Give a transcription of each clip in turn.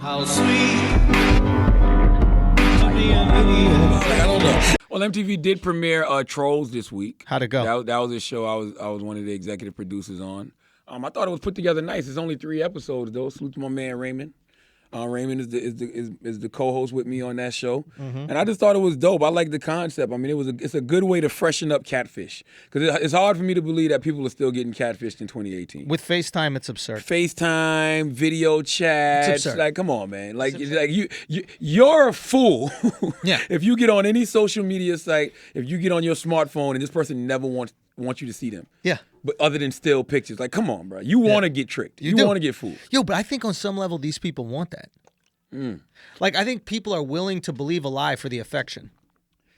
How sweet to be an idiot. I don't know. Well, MTV did premiere Trolls this week. How'd it go? That was a show I was one of the executive producers on. I thought it was put together nice. It's only 3 episodes though. Salute to my man Raymond. Raymond is the co-host with me on that show, and I just thought it was dope. I like the concept. I mean, it's a good way to freshen up catfish because it's hard for me to believe that people are still getting catfished in 2018. With FaceTime, it's absurd. FaceTime, video chat. It's absurd. Like, come on, man. Like you're a fool. Yeah. If you get on any social media site, if you get on your smartphone and this person never wants you to see them. Yeah. But other than still pictures, like, come on, bro. You want to get tricked. You want to get fooled. Yo, but I think on some level, these people want that. Like, I think people are willing to believe a lie for the affection.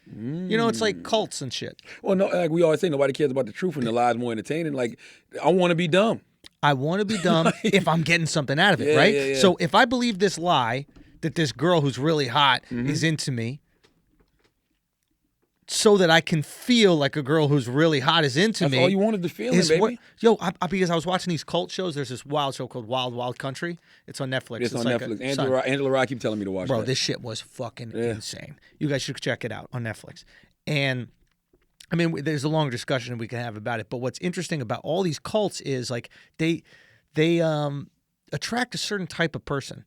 You know, it's like cults and shit. Well, no, like we always say, nobody cares about the truth and the lie's more entertaining. Like, I want to be dumb. I want to be dumb if I'm getting something out of it, right? Yeah. So if I believe this lie that this girl who's really hot is into me, so that I can feel like a girl who's really hot is into me. That's all you wanted to feel, baby. Because I was watching these cult shows. There's this wild show called Wild Wild Country. It's on Netflix. It's on Netflix. Angela Rye keep telling me to watch Bro, that. this shit was fucking insane. You guys should check it out on Netflix. And I mean, there's a longer discussion we can have about it. But what's interesting about all these cults is like they attract a certain type of person.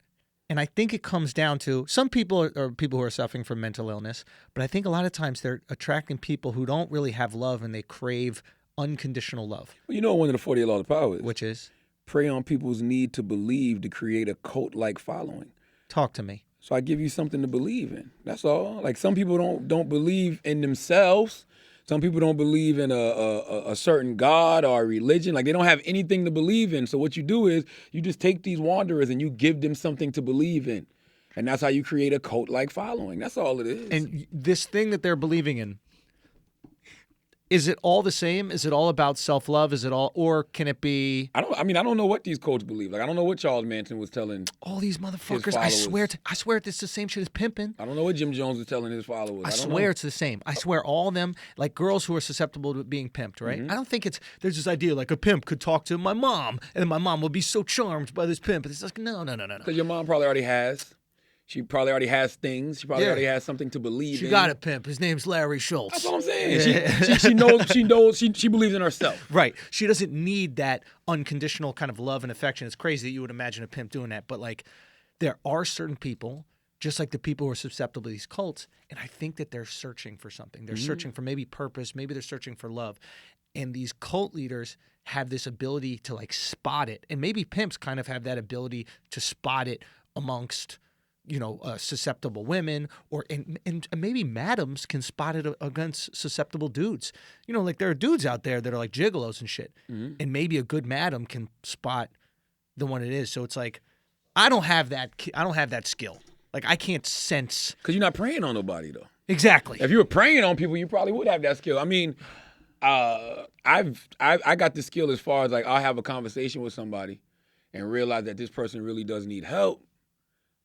And I think it comes down to some people are people who are suffering from mental illness, but I think a lot of times they're attracting people who don't really have love and they crave unconditional love. Well, you know one of the 48 laws of power is? Which is? Prey on people's need to believe to create a cult-like following. Talk to me. So I give you something to believe in. That's all. Like some people don't believe in themselves. Some people don't believe in a certain God or a religion. Like they don't have anything to believe in. So what you do is you just take these wanderers and you give them something to believe in. And that's how you create a cult-like following. That's all it is. And this thing that they're believing in, is it all the same? Is it all about self-love? Is it all, or can it be? I don't know what these cults believe. Like I don't know what Charles Manson was telling all these motherfuckers. his followers. I swear it's the same shit as pimping. I don't know what Jim Jones was telling his followers. I swear it's the same. I swear all of them, like girls who are susceptible to being pimped, right? I don't think there's this idea like a pimp could talk to my mom and my mom would be so charmed by this pimp. It's like, no. Because your mom probably already has. She probably already has things. She probably already has something to believe in. She got a pimp. His name's Larry Schulz. That's what I'm saying. Yeah. She knows. She believes in herself. Right. She doesn't need that unconditional kind of love and affection. It's crazy that you would imagine a pimp doing that. But like, there are certain people, just like the people who are susceptible to these cults, and I think that they're searching for something. They're searching for maybe purpose. Maybe they're searching for love. And these cult leaders have this ability to like spot it. And maybe pimps kind of have that ability to spot it amongst susceptible women, or and maybe madams can spot it against susceptible dudes. You know, like there are dudes out there that are like gigolos and shit, and maybe a good madam can spot the one it is. So it's like, I don't have that skill. Like I can't sense because you're not preying on nobody though. Exactly. If you were preying on people, you probably would have that skill. I mean, I got the skill as far as like I'll have a conversation with somebody and realize that this person really does need help.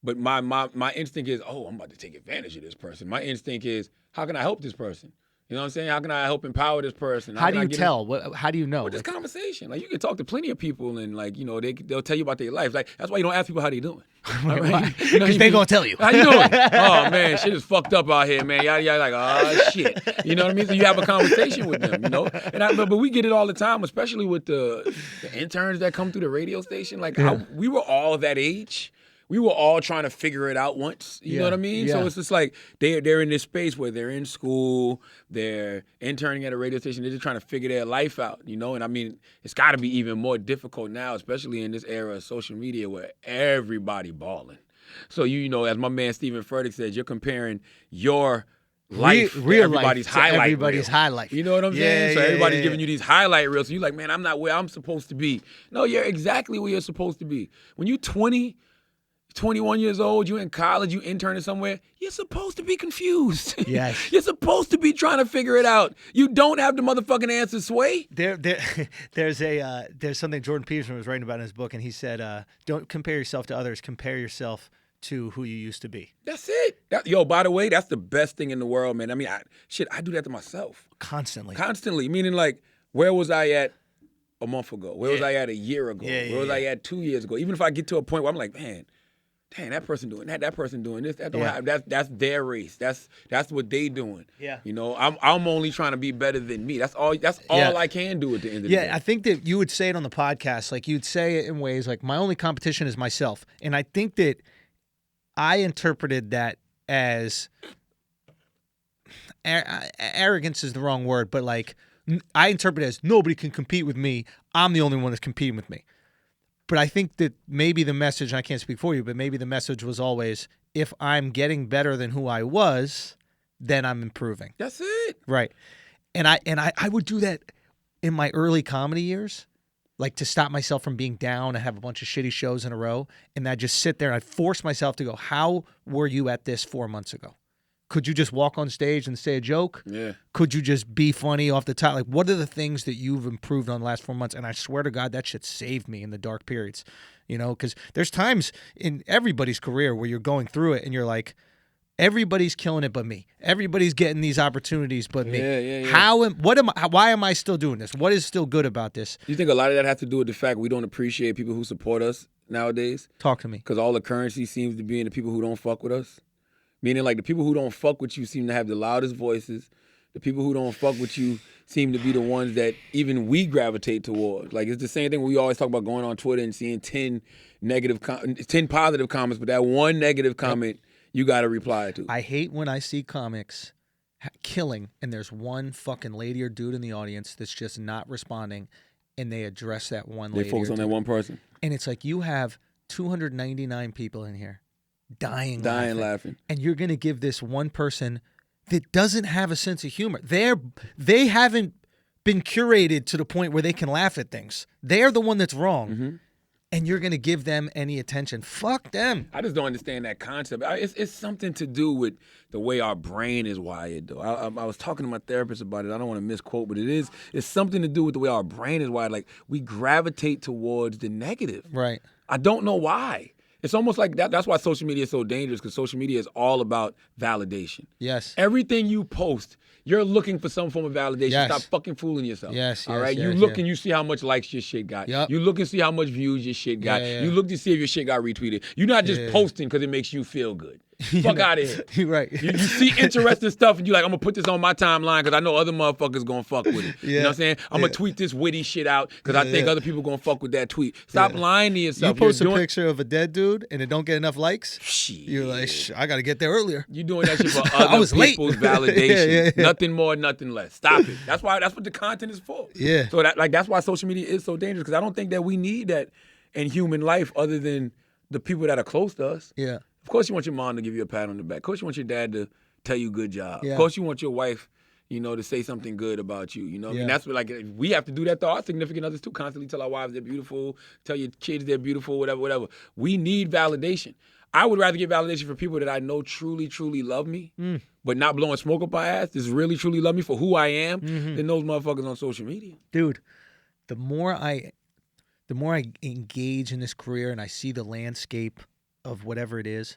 But my instinct is, I'm about to take advantage of this person. My instinct is, how can I help this person? You know what I'm saying? How can I help empower this person? How do you tell? How do you know? Well, just conversation. Like you can talk to plenty of people, and like they'll tell you about their life. Like that's why you don't ask people how they doing. Because they gonna tell you. How you doing? Oh man, shit is fucked up out here, man. Yada. Like oh shit. You know what I mean? So you have a conversation with them. You know. But we get it all the time, especially with the interns that come through the radio station. Like we were all that age. We were all trying to figure it out once. You know what I mean? Yeah. So it's just like they're in this space where they're in school, they're interning at a radio station, they're just trying to figure their life out, you know? And I mean, it's got to be even more difficult now, especially in this era of social media where everybody balling. So, as my man Stephen Furtick said, you're comparing your life real everybody's life highlight everybody's reel. highlight. You know what I'm saying? So everybody's giving you these highlight reels. So you're like, man, I'm not where I'm supposed to be. No, you're exactly where you're supposed to be. When you're 21 years old, you're in college, you interning somewhere, you're supposed to be confused. Yes. You're supposed to be trying to figure it out. You don't have the motherfucking answer, Sway. There's something Jordan Peterson was writing about in his book, and he said, don't compare yourself to others, compare yourself to who you used to be. That's it. By the way, that's the best thing in the world, man. I mean, I do that to myself. Constantly. Meaning like, where was I at a month ago? Where was I at a year ago? Where was I at 2 years ago? Even if I get to a point where I'm like, man, Dang, that person doing that person doing this. That don't Yeah. have, that's their race. That's what they doing. Yeah. You know, I'm only trying to be better than me. That's all Yeah. I can do at the end of the day. Yeah, I think that you would say it on the podcast. Like you'd say it in ways like my only competition is myself. And I think that I interpreted that as arrogance is the wrong word, but like I interpret it as nobody can compete with me. I'm the only one that's competing with me. But I think that maybe the message, and I can't speak for you, but maybe the message was always, if I'm getting better than who I was, then I'm improving. That's it. Right. And I would do that in my early comedy years, like to stop myself from being down and have a bunch of shitty shows in a row. And I'd just sit there and I'd force myself to go, how were you at this 4 months ago? Could you just walk on stage and say a joke? Yeah. Could you just be funny off the top? Like, what are the things that you've improved on the last 4 months? And I swear to God, that shit saved me in the dark periods, you know, because there's times in everybody's career where you're going through it and you're like, everybody's killing it but me. Everybody's getting these opportunities but me. Yeah. Why am I still doing this? What is still good about this? You think a lot of that has to do with the fact we don't appreciate people who support us nowadays? Talk to me. Because all the currency seems to be in the people who don't fuck with us. Meaning, like, the people who don't fuck with you seem to have the loudest voices. The people who don't fuck with you seem to be the ones that even we gravitate towards. Like, it's the same thing we always talk about going on Twitter and seeing 10 positive comments, but that one negative comment you got to reply to. I hate when I see comics killing and there's one fucking lady or dude in the audience that's just not responding and they address that one lady. They focus on that one person. And it's like you have 299 people in here dying laughing. And you're going to give this one person that doesn't have a sense of humor. They haven't been curated to the point where they can laugh at things. They're the one that's wrong. Mm-hmm. And you're going to give them any attention. Fuck them. I just don't understand that concept. It's something to do with the way our brain is wired, though. I was talking to my therapist about it. I don't want to misquote, but it's something to do with the way our brain is wired. Like, we gravitate towards the negative. Right. I don't know why. It's almost like that. That's why social media is so dangerous, because social media is all about validation. Yes. Everything you post, you're looking for some form of validation. Yes. Stop fucking fooling yourself. Yes, all right? yes, You yes, look yes. and you see how much likes your shit got. Yep. You look and see how much views your shit got. Yeah. You look to see if your shit got retweeted. You're not just posting because it makes you feel good. Fuck out of here. You're right. You see interesting stuff and you're like, I'm going to put this on my timeline because I know other motherfuckers going to fuck with it. You know what I'm saying? I'm going to tweet this witty shit out because I think other people going to fuck with that tweet. Stop lying to yourself. You post a picture of a dead dude and it don't get enough likes. Shit. You're like, I got to get there earlier. You doing that shit for I other was late. people's validation. Yeah. Nothing more, nothing less. Stop it. That's what the content is for. Yeah. So that's why social media is so dangerous, because I don't think that we need that in human life other than the people that are close to us. Yeah. Of course you want your mom to give you a pat on the back. Of course you want your dad to tell you good job. Yeah. Of course you want your wife, to say something good about you. You know what I mean? Yeah. That's what, like, we have to do that to our significant others too. Constantly tell our wives they're beautiful, tell your kids they're beautiful, whatever. We need validation. I would rather get validation for people that I know truly, truly love me, but not blowing smoke up my ass, just really, truly love me for who I am, than those motherfuckers on social media. Dude, the more I engage in this career and I see the landscape of whatever it is,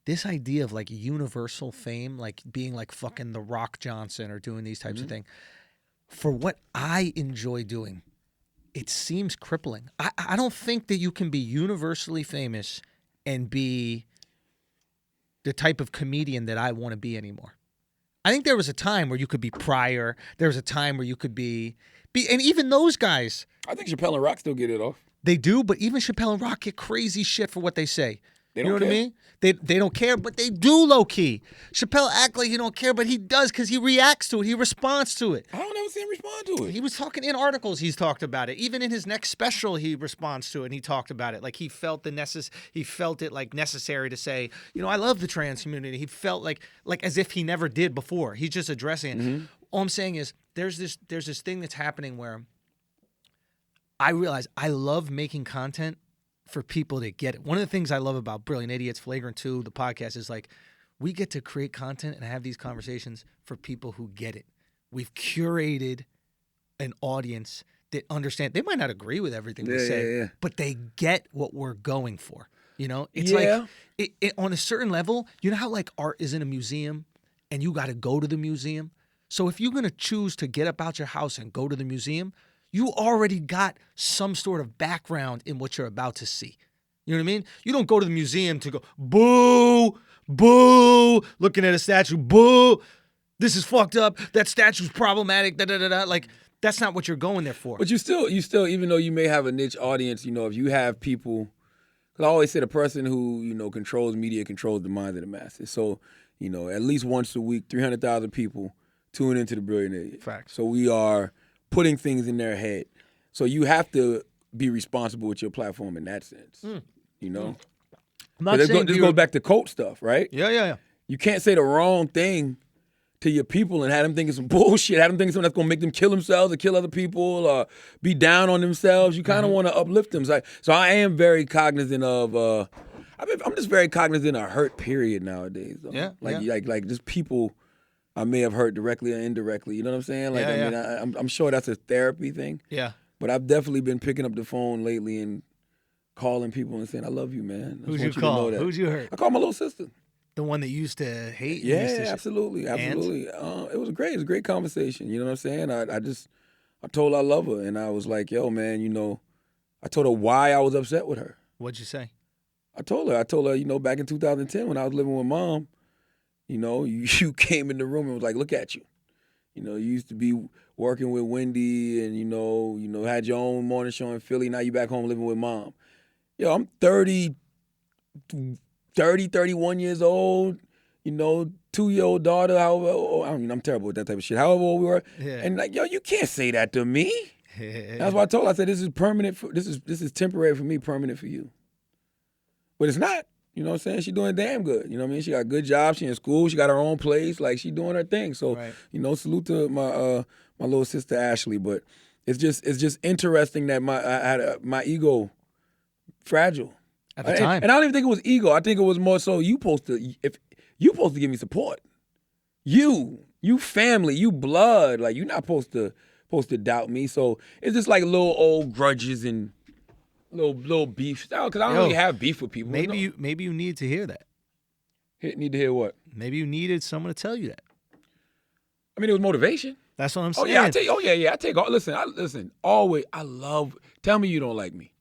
this idea of like universal fame, like being like fucking The Rock Johnson or doing these types of things, for what I enjoy doing, it seems crippling. I don't think that you can be universally famous and be the type of comedian that I want to be anymore. I think there was a time where you could be Pryor. There was a time where you could be and even those guys. I think Chappelle and Rock still get it off. They do, but even Chappelle and Rock get crazy shit for what they say. They You know don't what I mean? They don't care, but they do low key. Chappelle act like he don't care, but he does because he reacts to it. He responds to it. I don't ever see him respond to it. He was talking in articles. He's talked about it. Even in his next special, he responds to it and he talked about it. Like he felt it like necessary to say, I love the trans community. He felt like as if he never did before. He's just addressing it. All I'm saying is there's this thing that's happening where I realize I love making content for people to get it. One of the things I love about Brilliant Idiots, Flagrant 2, the podcast is like we get to create content and have these conversations for people who get it. We've curated an audience that understand. They might not agree with everything we say, but they get what we're going for. It's like it, on a certain level, you know how like art is in a museum and you got to go to the museum? So if you're going to choose to get up out your house and go to the museum, you already got some sort of background in what you're about to see. You know what I mean? You don't go to the museum to go, boo, boo, looking at a statue, boo, this is fucked up, that statue's problematic, da-da-da-da. Like, that's not what you're going there for. But you still, even though you may have a niche audience, if you have people, because I always say the person who, controls media controls the minds of the masses. So, at least once a week, 300,000 people tune into the Brilliant Idiot. Facts. So we are putting things in their head. So you have to be responsible with your platform in that sense. I'm not This saying goes back to cult stuff, right? Yeah. You can't say the wrong thing to your people and have them thinking some bullshit, have them thinking something that's going to make them kill themselves or kill other people or be down on themselves. You kind of want to uplift them. So I am very cognizant of, I'm just very cognizant of hurt, period, nowadays. Though. Yeah. Like just people I may have hurt directly or indirectly. You know what I'm saying? Like, I'm sure that's a therapy thing. Yeah. But I've definitely been picking up the phone lately and calling people and saying, I love you, man. Who'd you call? Who'd you hurt? I called my little sister. The one that used to hate? Yeah, absolutely. It was great. It was a great conversation. You know what I'm saying? I told her I love her, and I was like, yo, man, I told her why I was upset with her. What'd you say? I told her, back in 2010 when I was living with Mom, you came in the room and was like, look at you. You used to be working with Wendy and, had your own morning show in Philly. Now you back home living with Mom. Yo, I'm 31 years old, 2-year-old daughter, I'm terrible with that type of shit. However old we were. Yeah. And like, yo, you can't say that to me. That's what I told her. I said, this is permanent. This is temporary for me, permanent for you. But it's not. You know what I'm saying? She's doing damn good. You know what I mean? She got a good job. She in school. She got her own place. Like, she doing her thing. So, right. Salute to my little sister Ashley. But it's just interesting that I had my ego fragile. At the time. And I don't even think it was ego. I think it was more so you supposed to give me support. You family, you blood. Like, you're not supposed to doubt me. So it's just like little old grudges and little beef. Because I don't really have beef with people. Maybe you need to hear that. Need to hear what? Maybe you needed someone to tell you that. I mean, it was motivation. That's what I'm saying. I take all. Listen. Always, I love. Tell me you don't like me.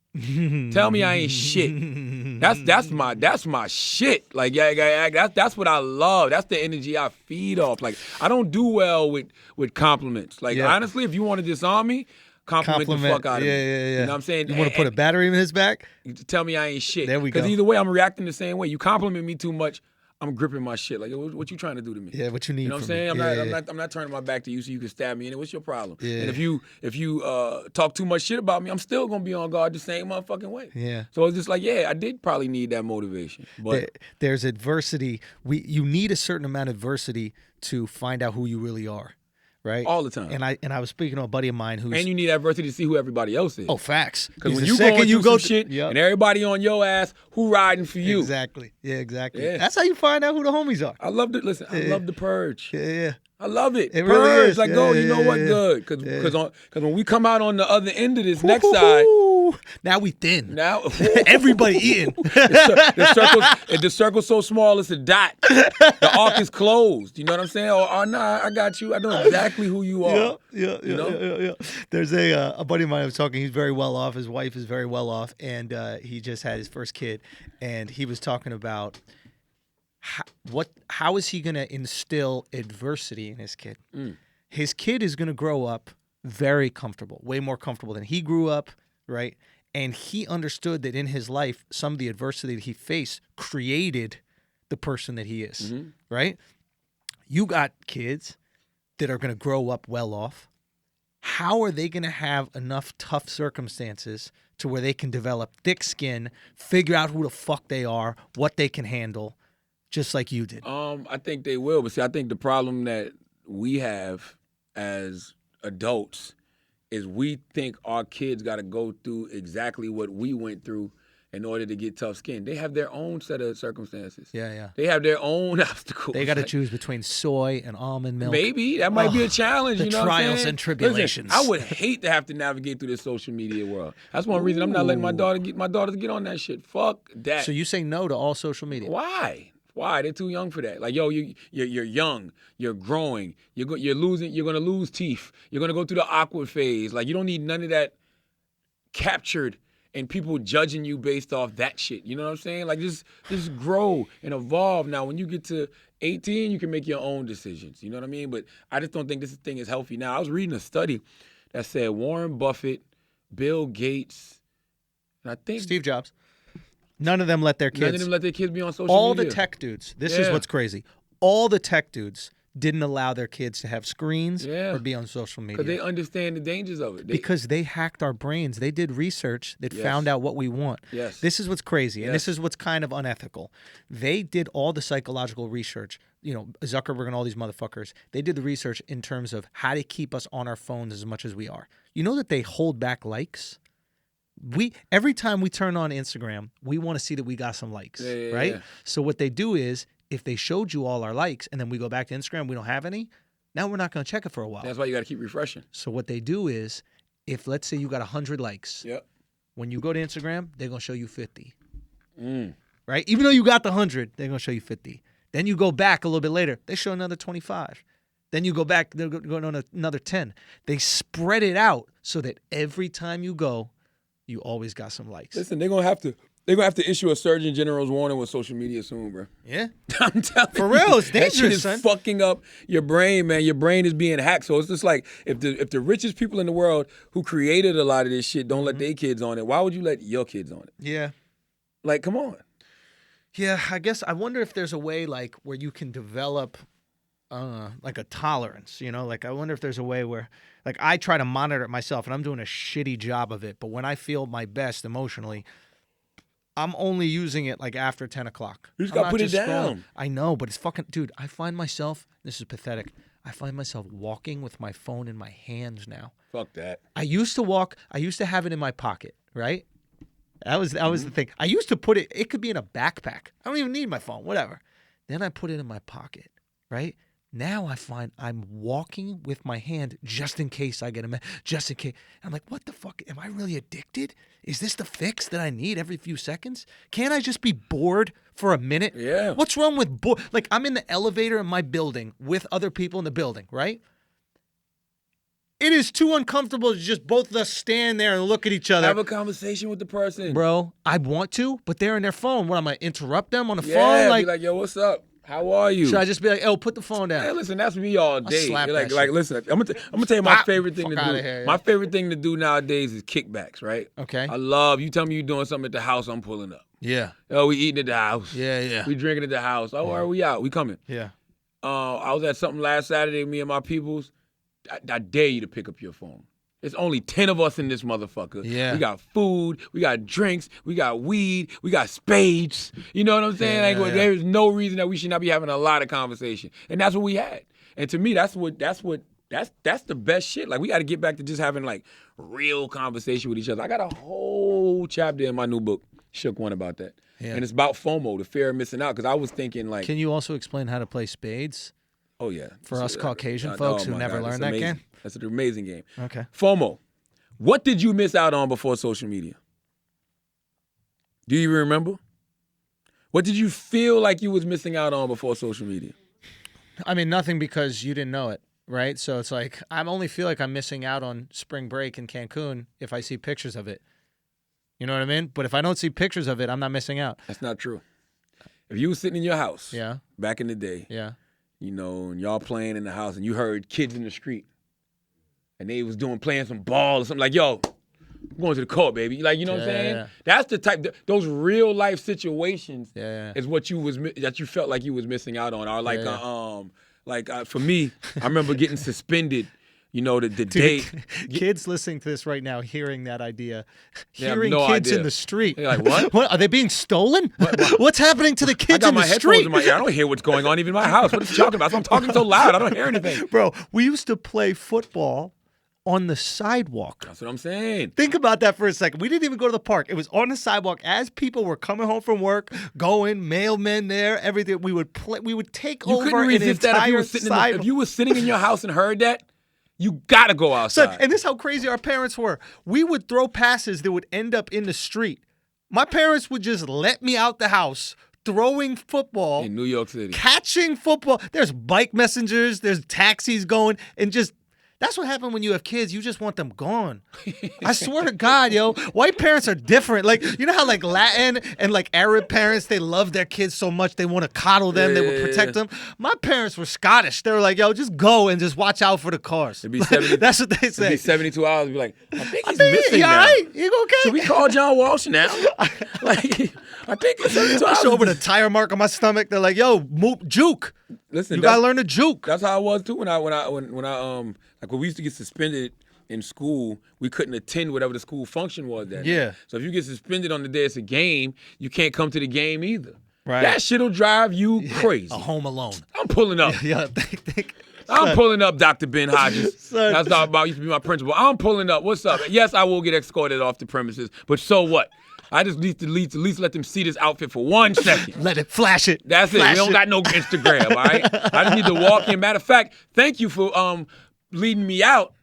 Tell me I ain't shit. That's my shit. Like, that's what I love. That's the energy I feed off. Like, I don't do well with compliments. Like, honestly, if you want to disarm me, compliment the fuck out of me. Yeah. You know what I'm saying? You want to put a battery in his back? Tell me I ain't shit. There we go. Because either way, I'm reacting the same way. You compliment me too much, I'm gripping my shit. Like, what you trying to do to me? Yeah, what you need? You know what I'm saying? I'm not turning my back to you so you can stab me in it. What's your problem? Yeah. And if you talk too much shit about me, I'm still gonna be on guard the same motherfucking way. Yeah. So it's just like, I did probably need that motivation. But there's adversity. You need a certain amount of adversity to find out who you really are. Right? All the time. And I was speaking to a buddy of mine who's... And you need adversity to see who everybody else is. Oh, facts. Because when you go through some shit and everybody on your ass, who riding for you? Exactly. Yeah, exactly. Yeah. That's how you find out who the homies are. I love it. I love the purge. Yeah. I love it. It purge. really is. Like, you know what? Good. Because when we come out on the other end of this next side... Now we thin. Now everybody eating. The circle's so small it's a dot. The arc is closed. You know what I'm saying? Nah, I got you. I know exactly who you are. Yeah. There's a buddy of mine I was talking. He's very well off. His wife is very well off, and he just had his first kid. And he was talking about how is he going to instill adversity in his kid? His kid is going to grow up very comfortable, way more comfortable than he grew up. Right? And he understood that in his life, some of the adversity that he faced created the person that he is. Mm-hmm. Right? You got kids that are going to grow up well off. How are they going to have enough tough circumstances to where they can develop thick skin, figure out who the fuck they are, what they can handle, just like you did? I think they will. But see, I think the problem that we have as adults is we think our kids got to go through exactly what we went through in order to get tough skin. They have their own set of circumstances. Yeah. They have their own obstacles. They got to choose between soy and almond milk. Maybe. That might be a challenge. The trials and tribulations. Listen, I would hate to have to navigate through this social media world. That's one reason I'm not letting my daughters get on that shit. Fuck that. So you say no to all social media? Why? They're too young for that. Like, yo, you're young, you're growing, you're gonna lose teeth, you're gonna go through the awkward phase. Like, you don't need none of that captured and people judging you based off that shit. You know what I'm saying? Like just grow and evolve. Now, when you get to 18, you can make your own decisions. You know what I mean? But I just don't think this thing is healthy. Now, I was reading a study that said Warren Buffett, Bill Gates, and I think Steve Jobs. None of them let their kids. none of them let their kids be on social All media. the tech dudes. This is what's crazy. All the tech dudes didn't allow their kids to have screens or be on social media. Because they understand the dangers of it. Because they hacked our brains. They did research that found out what we want. Yes. This is what's crazy, and this is what's kind of unethical. They did all the psychological research. You know, Zuckerberg and all these motherfuckers, they did the research in terms of how to keep us on our phones as much as we are. You know that they hold back likes? Every time we turn on Instagram, we want to see that we got some likes, right? Yeah. So what they do is, if they showed you all our likes and then we go back to Instagram, we don't have any, now we're not going to check it for a while. That's why you got to keep refreshing. So what they do is, if let's say you got 100 likes, when you go to Instagram, they're going to show you 50, right? Even though you got the 100, they're going to show you 50. Then you go back a little bit later, they show another 25. Then you go back, they're going on another 10. They spread it out so that every time you go, you always got some likes. Listen, they're gonna have to issue a Surgeon General's warning with social media soon, bro. Yeah, I'm telling you. for real, it's That shit dangerous, is son. fucking up your brain, man. Your brain is being hacked. So it's just like if the richest people in the world who created a lot of this shit don't let their kids on it, why would you let your kids on it? Yeah. Like, come on. Yeah, I guess I wonder if there's a way like where you can develop like a tolerance, you know? Like I wonder if there's a way where like I try to monitor it myself and I'm doing a shitty job of it, but when I feel my best emotionally, I'm only using it like after 10 o'clock. You just gotta put it down. I know, but it's fucking, dude, I find myself, this is pathetic, I find myself walking with my phone in my hands now. Fuck that. I used to have it in my pocket, right? That was the thing. I used to put it could be in a backpack. I don't even need my phone, whatever. Then I put it in my pocket, right? Now I find I'm walking with my hand just in case I get just in case. I'm like, what the fuck? Am I really addicted? Is this the fix that I need every few seconds? Can't I just be bored for a minute? Yeah. What's wrong with like I'm in the elevator in my building with other people in the building, right? It is too uncomfortable to just both of us stand there and look at each other. Have a conversation with the person. Bro, I want to, but they're in their phone. What, am I interrupt them on the Yeah, phone? be like, yo, what's up? How are you? Should I just be like, oh, put the phone down? Hey, listen, that's me all day. slap Like, that like, shit. listen, I'm gonna tell you my favorite thing to Fuck do. outta here, yeah. My favorite thing to do nowadays is kickbacks, right? Okay. I love you. Tell me you doing something at the house, I'm pulling up. Yeah. Oh, we eating at the house. Yeah. We drinking at the house. Oh, are we out? We coming. Yeah. I was at something last Saturday, me and my peoples. I dare you to pick up your phone. There's only 10 of us in this motherfucker. Yeah. We got food, we got drinks, we got weed, we got spades. You know what I'm saying? Yeah, like, yeah. There's no reason that we should not be having a lot of conversation. And that's what we had. And to me, that's the best shit. Like, we got to get back to just having like real conversation with each other. I got a whole chapter in my new book, Shook One, about that. Yeah. And it's about FOMO, the fear of missing out. Because I was thinking like, Can you also explain how to play spades oh yeah. for us Caucasian folks who my never God, learned it's that amazing. game? That's an amazing game. Okay. FOMO. What did you miss out on before social media? Do you even remember? What did you feel like you was missing out on before social media? I mean, nothing because you didn't know it, right? So it's like, I only feel like I'm missing out on spring break in Cancun if I see pictures of it. You know what I mean? But if I don't see pictures of it, I'm not missing out. That's not true. If you was sitting in your house back in the day, Yeah. you know, and y'all playing in the house and you heard kids in the street and they was playing some ball or something like, yo, I'm going to the court, baby. Like, you know what I'm saying? Yeah. That's the type, those real life situations Yeah. is what that you felt like you was missing out on. Or like, Yeah. For me, I remember getting suspended, you know, the Dude, date. kids listening to this right now, hearing that idea, They have hearing no kids idea. in the street. They're like, what? What? Are they being stolen? What's happening to the I kids got in my the headphones street? in my ear. I don't hear what's going on even in my house. What are you talking about? So I'm talking so loud. I don't hear anything. Bro, we used to play football on the sidewalk. That's what I'm saying. Think about that for a second. We didn't even go to the park. It was on the sidewalk as people were coming home from work, going, mailmen there, everything. We would play. We would take You over couldn't an resist that if you entire were sitting sidewalk. if you were sitting in your house and heard that. You gotta go outside. Son, and this is how crazy our parents were. We would throw passes that would end up in the street. My parents would just let me out the house throwing football. In New York City. Catching football. There's bike messengers. There's taxis going. And just, That's what happened when you have kids. You just want them gone. I swear to God, yo, white parents are different. Like, you know how like Latin and like Arab parents, they love their kids so much they want to coddle them, they would protect them. My parents were Scottish. They were like, yo, just go and just watch out for the cars. It'd be 70, That's what they say. It'd be 72 hours. It'd be like, I think he's missing you all now. right? You okay? Should we call John Walsh now? Like, I think it's 72 I hours. show up with a tire mark on my stomach. They're like, yo, juke. Listen, You gotta learn to juke. That's how I was too when I like when we used to get suspended in school, we couldn't attend whatever the school function was that day. Yeah. So if you get suspended on the day it's a game, you can't come to the game either. Right. That shit'll drive you crazy. A Home Alone. I'm pulling up. Yeah, I'm pulling up, Dr. Ben Hodges. Son. That's not about used to be my principal. I'm pulling up. What's up? Yes, I will get escorted off the premises, but so what? I just need to at least let them see this outfit for 1 second. Let it flash it. That's it. Flash We don't got no Instagram, all right? I just need to walk in. Matter of fact, thank you for leading me out.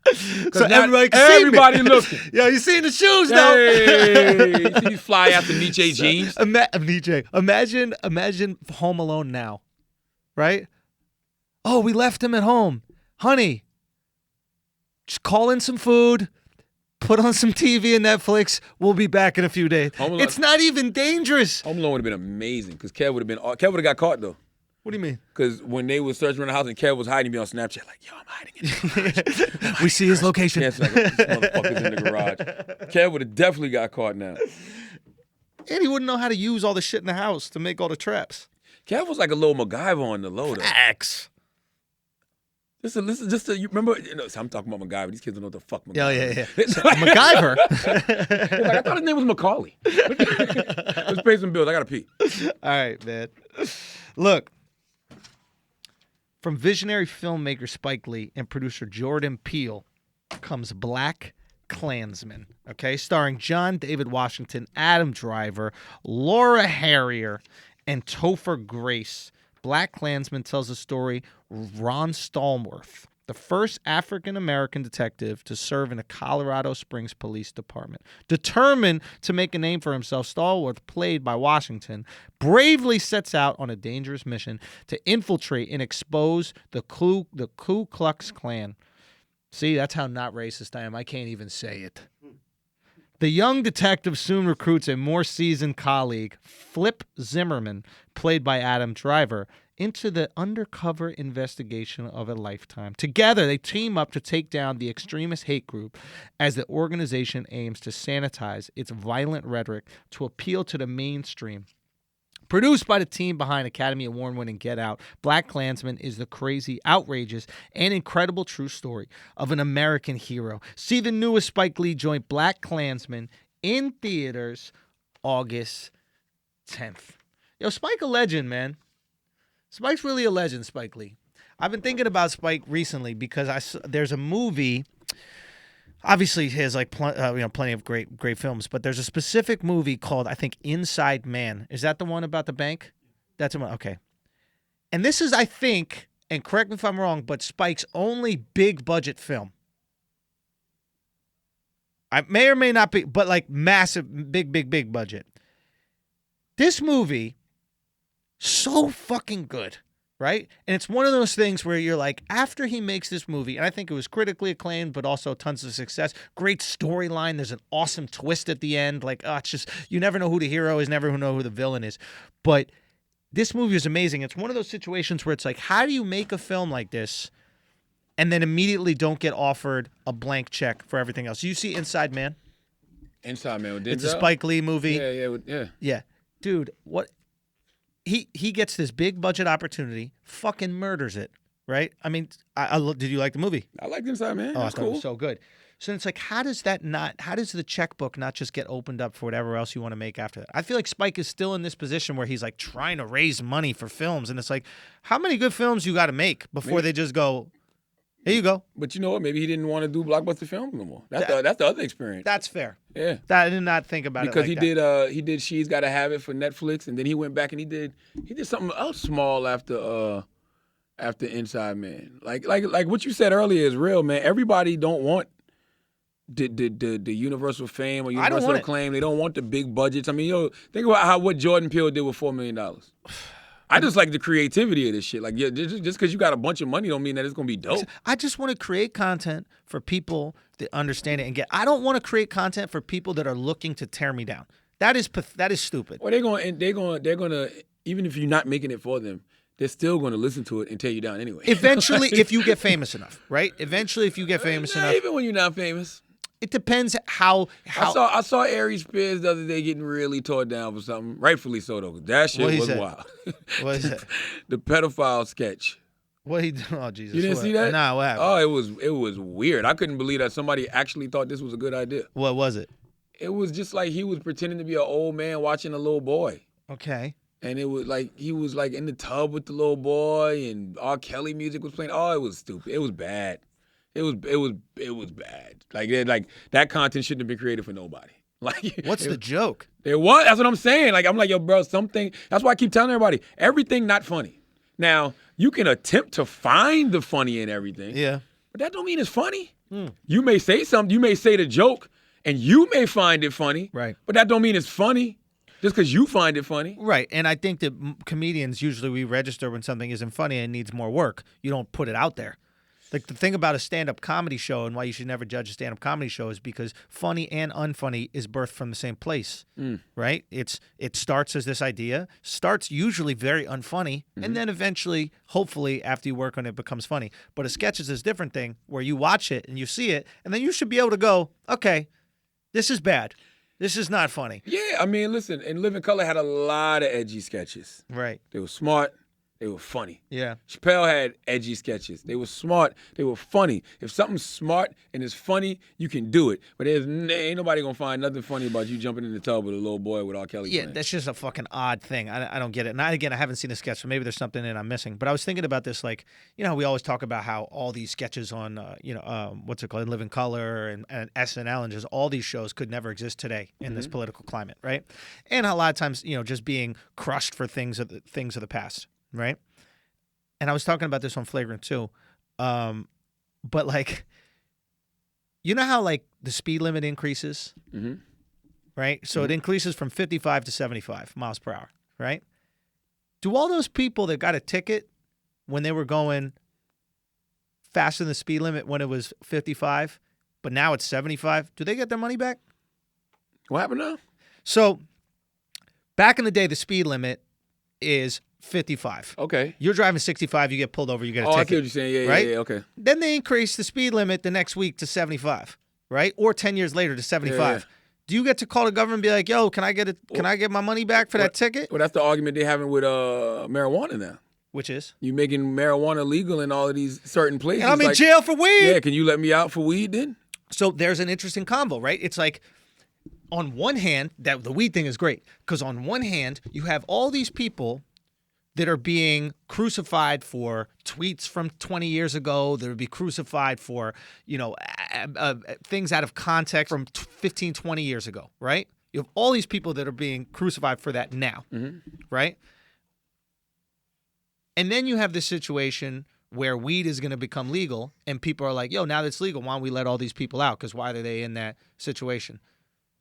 So everybody can see me. Everybody looking. Yo, you seen the shoes though? Hey, you see these fly after Nietzsche jeans? Imagine Home Alone now, right? Oh, we left him at home. Honey, just call in some food, put on some TV and Netflix. We'll be back in a few days. Home Alone- It's not even dangerous. Home Alone would have been amazing because Kev would have got caught though. What do you mean? Because when they was searching around the house and Kev was hiding, he'd be on Snapchat like, yo, I'm hiding in the garage. We see his location. Yeah, it's like, this motherfucker's in the garage. Kev would have definitely got caught now. And he wouldn't know how to use all the shit in the house to make all the traps. Kev was like a little MacGyver on the low though. X. Listen, you remember, so I'm talking about MacGyver. These kids don't know what the fuck MacGyver Yeah. is. It's like, MacGyver. it's like, I thought his name was Macaulay. Let's pay some bills. I got to pee. All right, man. Look, from visionary filmmaker Spike Lee and producer Jordan Peele comes Black Klansmen, okay? Starring John David Washington, Adam Driver, Laura Harrier, and Topher Grace. Black Klansman tells the story of Ron Stallworth, the first African-American detective to serve in the Colorado Springs Police Department. Determined to make a name for himself, Stallworth, played by Washington, bravely sets out on a dangerous mission to infiltrate and expose the Ku Klux Klan. See, that's how not racist I am. I can't even say it. The young detective soon recruits a more seasoned colleague, Flip Zimmerman, played by Adam Driver, into the undercover investigation of a lifetime. Together, they team up to take down the extremist hate group as the organization aims to sanitize its violent rhetoric to appeal to the mainstream. Produced by the team behind Academy Award-winning Get Out, Black Klansman is the crazy, outrageous, and incredible true story of an American hero. See the newest Spike Lee joint, Black Klansman, in theaters August 10th. Yo, Spike a legend, man. Spike's really a legend, Spike Lee. I've been thinking about Spike recently because there's a movie. Obviously, he has like plenty of great films, but there's a specific movie called, I think, Inside Man. Is that the one about the bank? That's the one. Okay. And this is, I think, and correct me if I'm wrong, but Spike's only big budget film. I may or may not be, but like massive, big budget. This movie, so fucking good. Right? And it's one of those things where you're like, after he makes this movie, and I think it was critically acclaimed, but also tons of success, great storyline. There's an awesome twist at the end. Like, it's just, you never know who the hero is, never know who the villain is. But this movie is amazing. It's one of those situations where it's like, how do you make a film like this and then immediately don't get offered a blank check for everything else? You see Inside Man? Inside Man with Denzel? It's a Spike Lee movie. Yeah. Yeah. Dude, what? He gets this big budget opportunity, fucking murders it, right? I mean, did you like the movie? I liked Inside Man. Oh, That's I thought it cool. was so good. So it's like, how does the checkbook not just get opened up for whatever else you want to make after that? I feel like Spike is still in this position where he's like trying to raise money for films. And it's like, how many good films you got to make before they just go, here you go. But you know what? Maybe he didn't want to do blockbuster films no more. That's the other experience. That's fair. Yeah. I did not think about because it like that. He did She's Gotta Have It for Netflix, and then he went back and he did something else small after Inside Man. Like what you said earlier is real, man. Everybody don't want the universal fame or universal acclaim. They don't want the big budgets. I mean, think about what Jordan Peele did with $4 million. I just like the creativity of this shit. Like, yeah, just because you got a bunch of money don't mean that it's gonna be dope. I just want to create content for people that understand it and get. I don't want to create content for people that are looking to tear me down. That is stupid. Well, they're gonna even if you're not making it for them, they're still gonna listen to it and tear you down anyway. Eventually, if you get famous enough, right? Eventually, if you get famous enough, even when you're not famous. it depends how. I saw Aries Spears the other day getting really tore down for something. Rightfully so though, 'cause that shit was wild. What is it? The pedophile sketch. What he? Oh Jesus! You didn't see that? Nah, what happened? Oh, it was weird. I couldn't believe that somebody actually thought this was a good idea. What was it? It was just like he was pretending to be an old man watching a little boy. Okay. And it was like he was like in the tub with the little boy, and R. Kelly music was playing. Oh, it was stupid. It was bad. It was bad. Like that content shouldn't have been created for nobody. Like, what's the joke? It was. That's what I'm saying. Like, I'm like, yo, bro, something. That's why I keep telling everybody, everything not funny. Now, you can attempt to find the funny in everything. Yeah. But that don't mean it's funny. You may say something. You may say the joke, and you may find it funny. Right. But that don't mean it's funny. Just because you find it funny. Right. And I think that comedians, usually we register when something isn't funny and needs more work. You don't put it out there. Like the thing about a stand-up comedy show and why you should never judge a stand-up comedy show is because funny and unfunny is birthed from the same place, right? It starts as this idea, starts usually very unfunny, and then eventually, hopefully, after you work on it, it becomes funny. But a sketch is this different thing where you watch it and you see it, and then you should be able to go, okay, this is bad. This is not funny. Yeah, I mean, listen, and Living Color had a lot of edgy sketches. Right. They were smart. They were funny. Yeah. Chappelle had edgy sketches. They were smart. They were funny. If something's smart and it's funny, you can do it. But ain't nobody gonna find nothing funny about you jumping in the tub with a little boy with R. Kelly playing. That's just a fucking odd thing. I don't get it. And again, I haven't seen the sketch, so maybe there's something that I'm missing. But I was thinking about this, like, you know, we always talk about how all these sketches on, what's it called, In Living Color and SNL and just all these shows could never exist today in this political climate, right? And a lot of times, you know, just being crushed for things of the past, right? And I was talking about this on Flagrant too, but like, you know how like the speed limit increases, right? So it increases from 55 to 75 miles per hour, right? Do all those people that got a ticket when they were going faster than the speed limit when it was 55, but now it's 75, do they get their money back? What happened now? So back in the day, the speed limit is 55. Okay. You're driving 65, you get pulled over, you get a ticket. I see what you're saying. Yeah, right? yeah, okay. Then they increase the speed limit the next week to 75, right? Or 10 years later to 75. Yeah. Do you get to call the government and be like, yo, can I get my money back for that ticket? Well, that's the argument they're having with marijuana now. Which is? You making marijuana legal in all of these certain places. And I'm in jail for weed. Yeah, can you let me out for weed then? So there's an interesting convo, right? It's like, on one hand, that the weed thing is great. Because on one hand, you have all these people that are being crucified for tweets from 20 years ago, that would be crucified for, you know, things out of context from 15, 20 years ago, right? You have all these people that are being crucified for that now, right? And then you have this situation where weed is going to become legal, and people are like, yo, now that it's legal, why don't we let all these people out? Because why are they in that situation?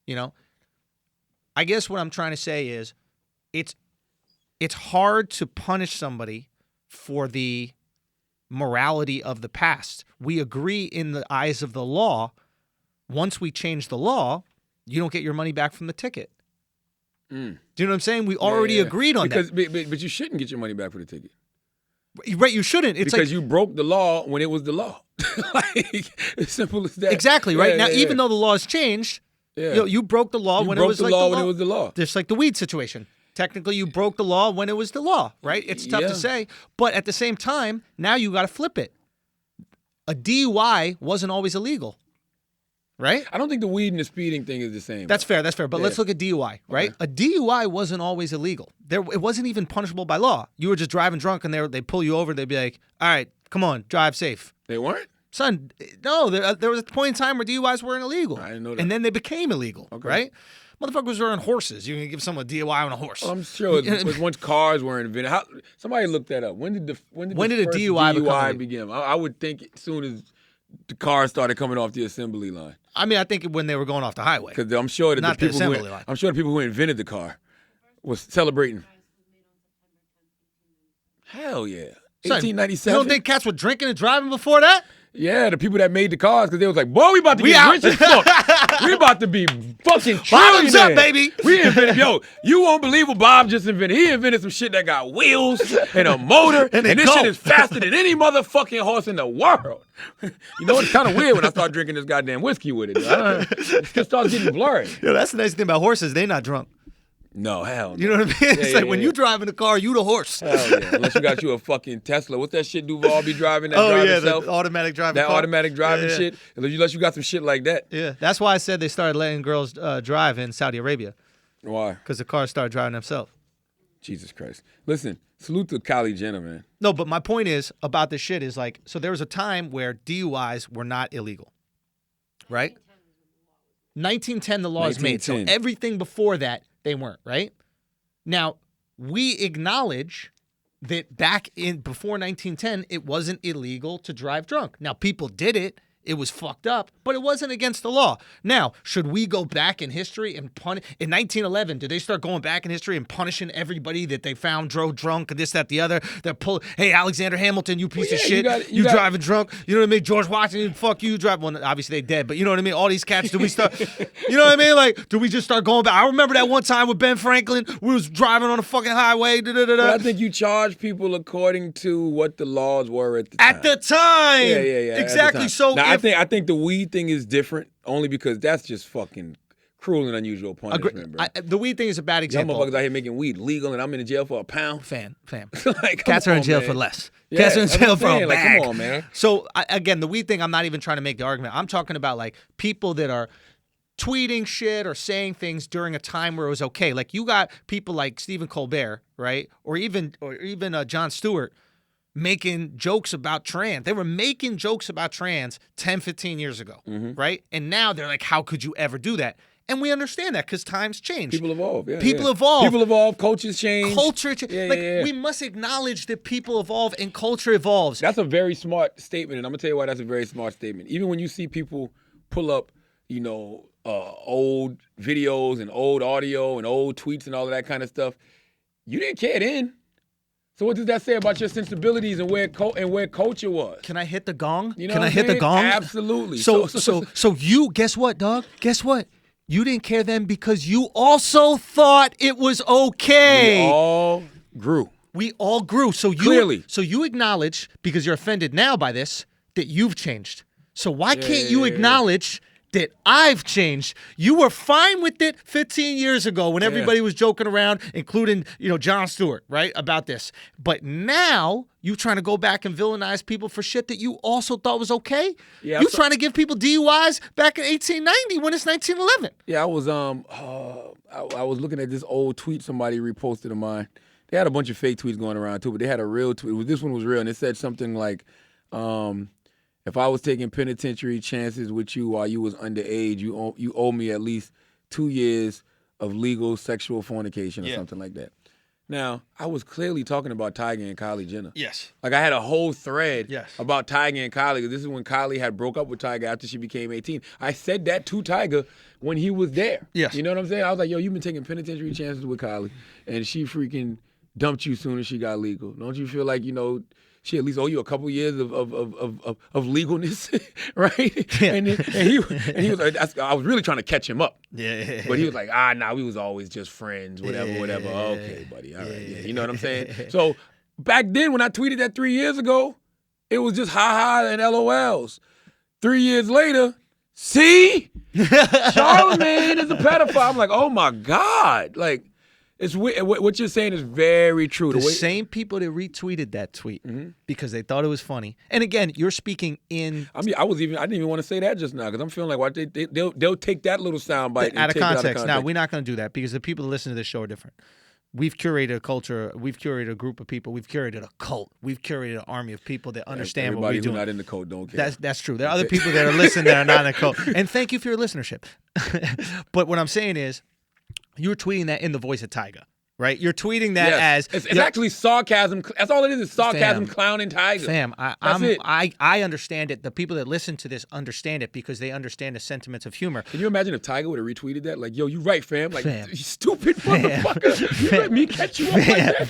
You know? I guess what I'm trying to say is it's hard to punish somebody for the morality of the past. We agree in the eyes of the law, once we change the law, you don't get your money back from the ticket. Do you know what I'm saying? We already agreed on that. But you shouldn't get your money back for the ticket. Right, you shouldn't. It's because like, you broke the law when it was the law. Like, as simple as that. Exactly, right? Now, even though the law has changed, you broke the law when it was like the law. when it was the law. Just like the weed situation. Technically, you broke the law when it was the law, right? It's tough to say. But at the same time, now you got to flip it. A DUI wasn't always illegal, right? I don't think the weed and the speeding thing is the same. That's fair. But let's look at DUI, right? Okay. A DUI wasn't always illegal. It wasn't even punishable by law. You were just driving drunk, and they pull you over. They'd be like, all right, come on, drive safe. They weren't? Son, no, there was a point in time where DUIs weren't illegal. I didn't know that. And then they became illegal, right? Motherfuckers were on horses. You can give someone a DUI on a horse. Well, I'm sure it was once cars were invented. Somebody looked that up. When did the first DUI begin? I would think as soon as the cars started coming off the assembly line. I mean, I think when they were going off the highway. Because I'm sure that not the people who invented the car was celebrating. Hell yeah. Son, 1897. You don't think cats were drinking and driving before that? Yeah, the people that made the cars, because they was like, boy, we about to get out. rich as fuck. We about to be fucking Bottoms trillionaires. up, baby. We invented, you won't believe what Bob just invented. He invented some shit that got wheels and a motor, and this shit is faster than any motherfucking horse in the world. You know, it's kind of weird when I start drinking this goddamn whiskey with it. It just starts getting blurry. Yo, that's the nice thing about horses. They're not drunk. No, hell no. You know what I mean? It's like when you drive in the car, you the horse. Hell yeah. Unless you got you a fucking Tesla. What's that shit Duval be driving that drive itself? The automatic driving That car. automatic driving shit. Unless you got some shit like that. Yeah, that's why I said they started letting girls drive in Saudi Arabia. Why? Because the cars started driving themselves. Jesus Christ. Listen, salute to Kylie Jenner, man. No, but my point is about this shit is like, so there was a time where DUIs were not illegal, right? 1910, the law is made. So 1910. everything before that, they weren't, right? Now, we acknowledge that back in before 1910, it wasn't illegal to drive drunk. Now, people did it. It was fucked up, but it wasn't against the law. Now, should we go back in history and punish? In 1911, did they start going back in history and punishing everybody that they found drove drunk and this, that, the other? They're hey, Alexander Hamilton, you piece of shit. You driving drunk. You know what I mean? George Washington, fuck you. Drive. Well, obviously they dead, but you know what I mean? All these cats, do we start, you know what I mean? Like, do we just start going back? I remember that one time with Ben Franklin, we was driving on a fucking highway. But I think you charge people according to what the laws were at the time. At the time. Yeah. Exactly. So now, I think the weed thing is different only because that's just fucking cruel and unusual punishment, bro. The weed thing is a bad Y'all example. motherfuckers out here making weed legal and I'm in jail for a pound. Fam. Like, Cats are in jail for less. Cats are in jail for a bag. Like, come on, man. So, again, the weed thing, I'm not even trying to make the argument. I'm talking about, like, people that are tweeting shit or saying things during a time where it was okay. Like, you got people like Stephen Colbert, right? Or even Jon Stewart making jokes about trans. They were making jokes about trans 10, 15 years ago, right? And now they're like, how could you ever do that? And we understand that because times change. People evolve. Yeah, People evolve. Cultures change. We must acknowledge that people evolve and culture evolves. That's a very smart statement, and I'm gonna tell you why that's a very smart statement. Even when you see people pull up, old videos and old audio and old tweets and all of that kind of stuff, you didn't care then. So what does that say about your sensibilities and where culture was? Can I hit the gong? You know Can what I I'm hit the saying? gong? Absolutely. So you, guess what, dog? Guess what? You didn't care then because you also thought it was okay. We all grew. We all grew. So you acknowledge, because you're offended now by this, that you've changed. So why can't you acknowledge that I've changed? You were fine with it 15 years ago when everybody was joking around, including, Jon Stewart, right, about this. But now you trying to go back and villainize people for shit that you also thought was okay? Yeah, you trying to give people DUIs back in 1890 when it's 1911. Yeah, I was I was looking at this old tweet somebody reposted of mine. They had a bunch of fake tweets going around too, but they had a real tweet. This one was real, and it said something like, if I was taking penitentiary chances with you while you was underage, you owe me at least 2 years of legal sexual fornication or something like that. Now, I was clearly talking about Tiger and Kylie Jenner. Yes. Like, I had a whole thread Yes. about Tiger and Kylie. This is when Kylie had broke up with Tiger after she became 18. I said that to Tiger when he was there. Yes. You know what I'm saying? I was like, yo, you've been taking penitentiary chances with Kylie, and she freaking dumped you as soon as she got legal. Don't you feel like, she at least owe you a couple years of legalness, right? Yeah. And he was like, I was really trying to catch him up. Yeah. But he was like, we was always just friends, whatever. Okay, buddy, all right, yeah. You know what I'm saying? So back then when I tweeted that 3 years ago, it was just ha-ha and LOLs. 3 years later, see? Charlamagne is a pedophile. I'm like, oh my God. Like, what you're saying is very true. The same people that retweeted that tweet because they thought it was funny. And again, you're speaking in. I didn't even want to say that just now because I'm feeling like they'll take that little soundbite out of context. Now, we're not going to do that because the people that listen to this show are different. We've curated a culture. We've curated a group of people. We've curated a cult. We've curated an army of people that understand what we're doing. Everybody who's not in the cult don't care. That's true. There are other people that are listening that are not in the cult. And thank you for your listenership. But what I'm saying is, you're tweeting that in the voice of Tiger, right? You're tweeting that as it's actually sarcasm. That's all it is sarcasm, clowning Tiger. Fam, I understand it. The people that listen to this understand it because they understand the sentiments of humor. Can you imagine if Tiger would have retweeted that? Like, yo, you right, fam. Like, you stupid motherfucker. You let me catch you up like that.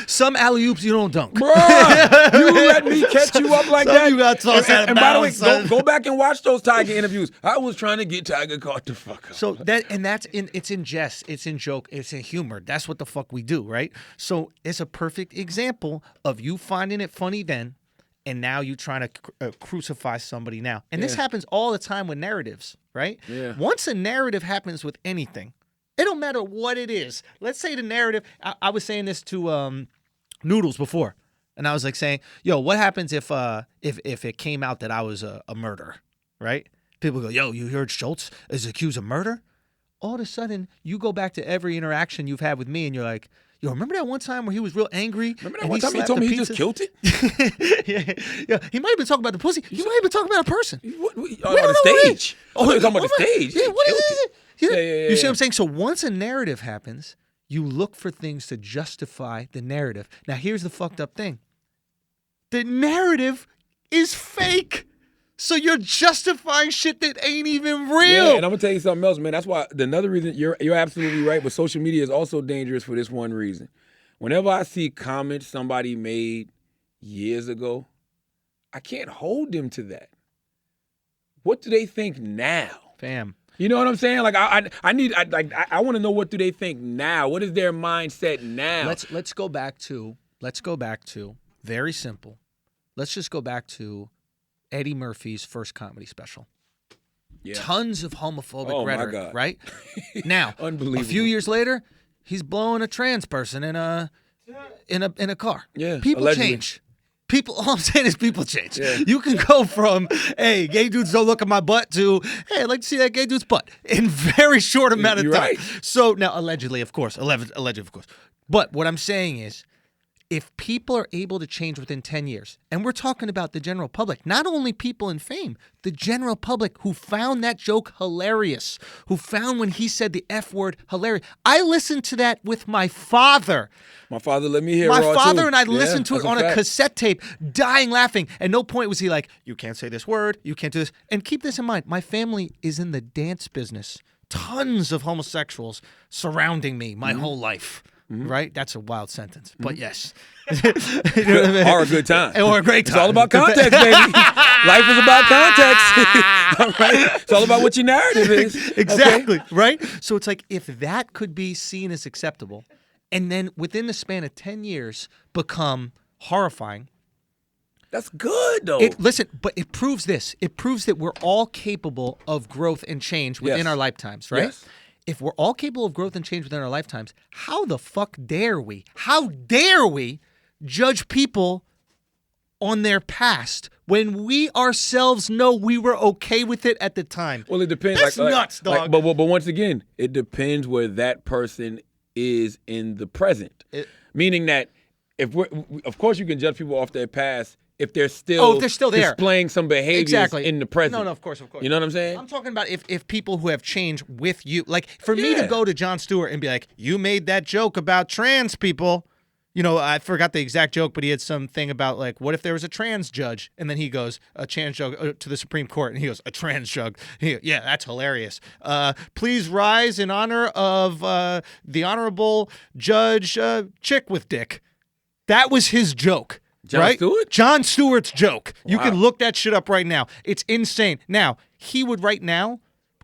Some alley-oops you don't dunk. Bruh, you let me catch you up like Some that. you got tossed out of And by the way, bounds, son. go back and watch those Tiger interviews. I was trying to get Tiger caught the fuck up. So it's in jest, it's in joke, it's in humor. That's what the fuck we do, right? So it's a perfect example of you finding it funny then, and now you trying to crucify somebody now. And this happens all the time with narratives, right? Yeah. Once a narrative happens with anything, it don't matter what it is. Let's say the narrative. I was saying this to Noodles before, and I was like saying, "Yo, what happens if it came out that I was a murderer?" Right? People go, "Yo, you heard Schulz is accused of murder?" All of a sudden, you go back to every interaction you've had with me, and you're like, "Yo, remember that one time where he was real angry? Remember that one time he told me he just killed it? yeah, he might have been talking about the pussy. You might have been talking about a person. On the stage. Oh, he was talking about the stage. Yeah, what is it? Yeah. You see what I'm saying? So once a narrative happens, you look for things to justify the narrative. Now, here's the fucked up thing. The narrative is fake. So you're justifying shit that ain't even real. Yeah, and I'm gonna tell you something else, man. That's why another reason you're absolutely right, but social media is also dangerous for this one reason. Whenever I see comments somebody made years ago, I can't hold them to that. What do they think now? Fam. You know what I'm saying? Like I want to know, what do they think now? What is their mindset now? Let's go back to very simple. Let's just go back to Eddie Murphy's first comedy special. Yeah. Tons of homophobic rhetoric, my God. right? Now, Unbelievable. a few years later, he's blowing a trans person in a car. Yeah, People allegedly. change. All I'm saying is people change. Yeah. You can go from, hey, gay dudes don't look at my butt to, hey, I'd like to see that gay dude's butt in very short amount of You're time. right. So now, allegedly, of course. But what I'm saying is, if people are able to change within 10 years, and we're talking about the general public, not only people in fame, the general public who found that joke hilarious, who found when he said the F word hilarious. I listened to that with my father. My father let me hear My raw father too. and I Yeah, listened to it that's on a fact. cassette tape, dying laughing. At no point was he like, you can't say this word, you can't do this. And keep this in mind, my family is in the dance business. Tons of homosexuals surrounding me my whole life. Right? That's a wild sentence. But yes. You know what I mean? Or a good time. Or a great time. It's all about context, baby. Life is about context. All right? It's all about what your narrative is. Exactly. Right? So it's like, if that could be seen as acceptable, and then within the span of 10 years become horrifying. That's good, though. Listen, but it proves this. It proves that we're all capable of growth and change within Yes. our lifetimes, right? Yes. If we're all capable of growth and change within our lifetimes, how the fuck dare we? How dare we judge people on their past when we ourselves know we were okay with it at the time? Well, it depends. That's nuts, dog. But once again, it depends where that person is in the present. Meaning that of course, you can judge people off their past if they're still there. displaying some behaviors in the present. No, of course. You know what I'm saying? I'm talking about if people who have changed with you, like for me to go to Jon Stewart and be like, you made that joke about trans people. You know, I forgot the exact joke, but he had something about like, what if there was a trans judge? And then he goes, a trans judge to the Supreme Court, and he goes, a trans judge. Yeah, that's hilarious. Please rise in honor of the Honorable Judge Chick with Dick. That was his joke. Jon Stewart? Jon Stewart's joke. You Wow. can look that shit up right now. It's insane. Now, he would right now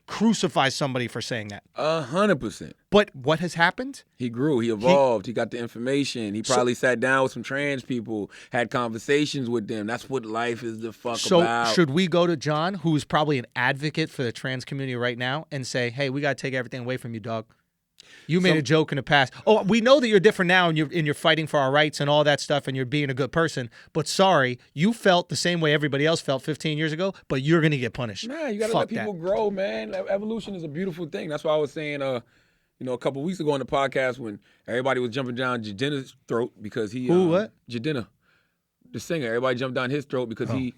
crucify somebody for saying that. 100%. But what has happened? He grew. He evolved. He got the information. He probably sat down with some trans people, had conversations with them. That's what life is the fuck about. So should we go to John, who's probably an advocate for the trans community right now, and say, hey, we got to take everything away from you, dog? You made a joke in the past. Oh, we know that you're different now, and you're fighting for our rights and all that stuff, and you're being a good person. But sorry, you felt the same way everybody else felt 15 years ago, but you're gonna get punished. Nah, you gotta let people grow, man. Evolution is a beautiful thing. That's why I was saying, a couple weeks ago on the podcast when everybody was jumping down Jadina's throat because he what? Jadina, the singer. Everybody jumped down his throat because he,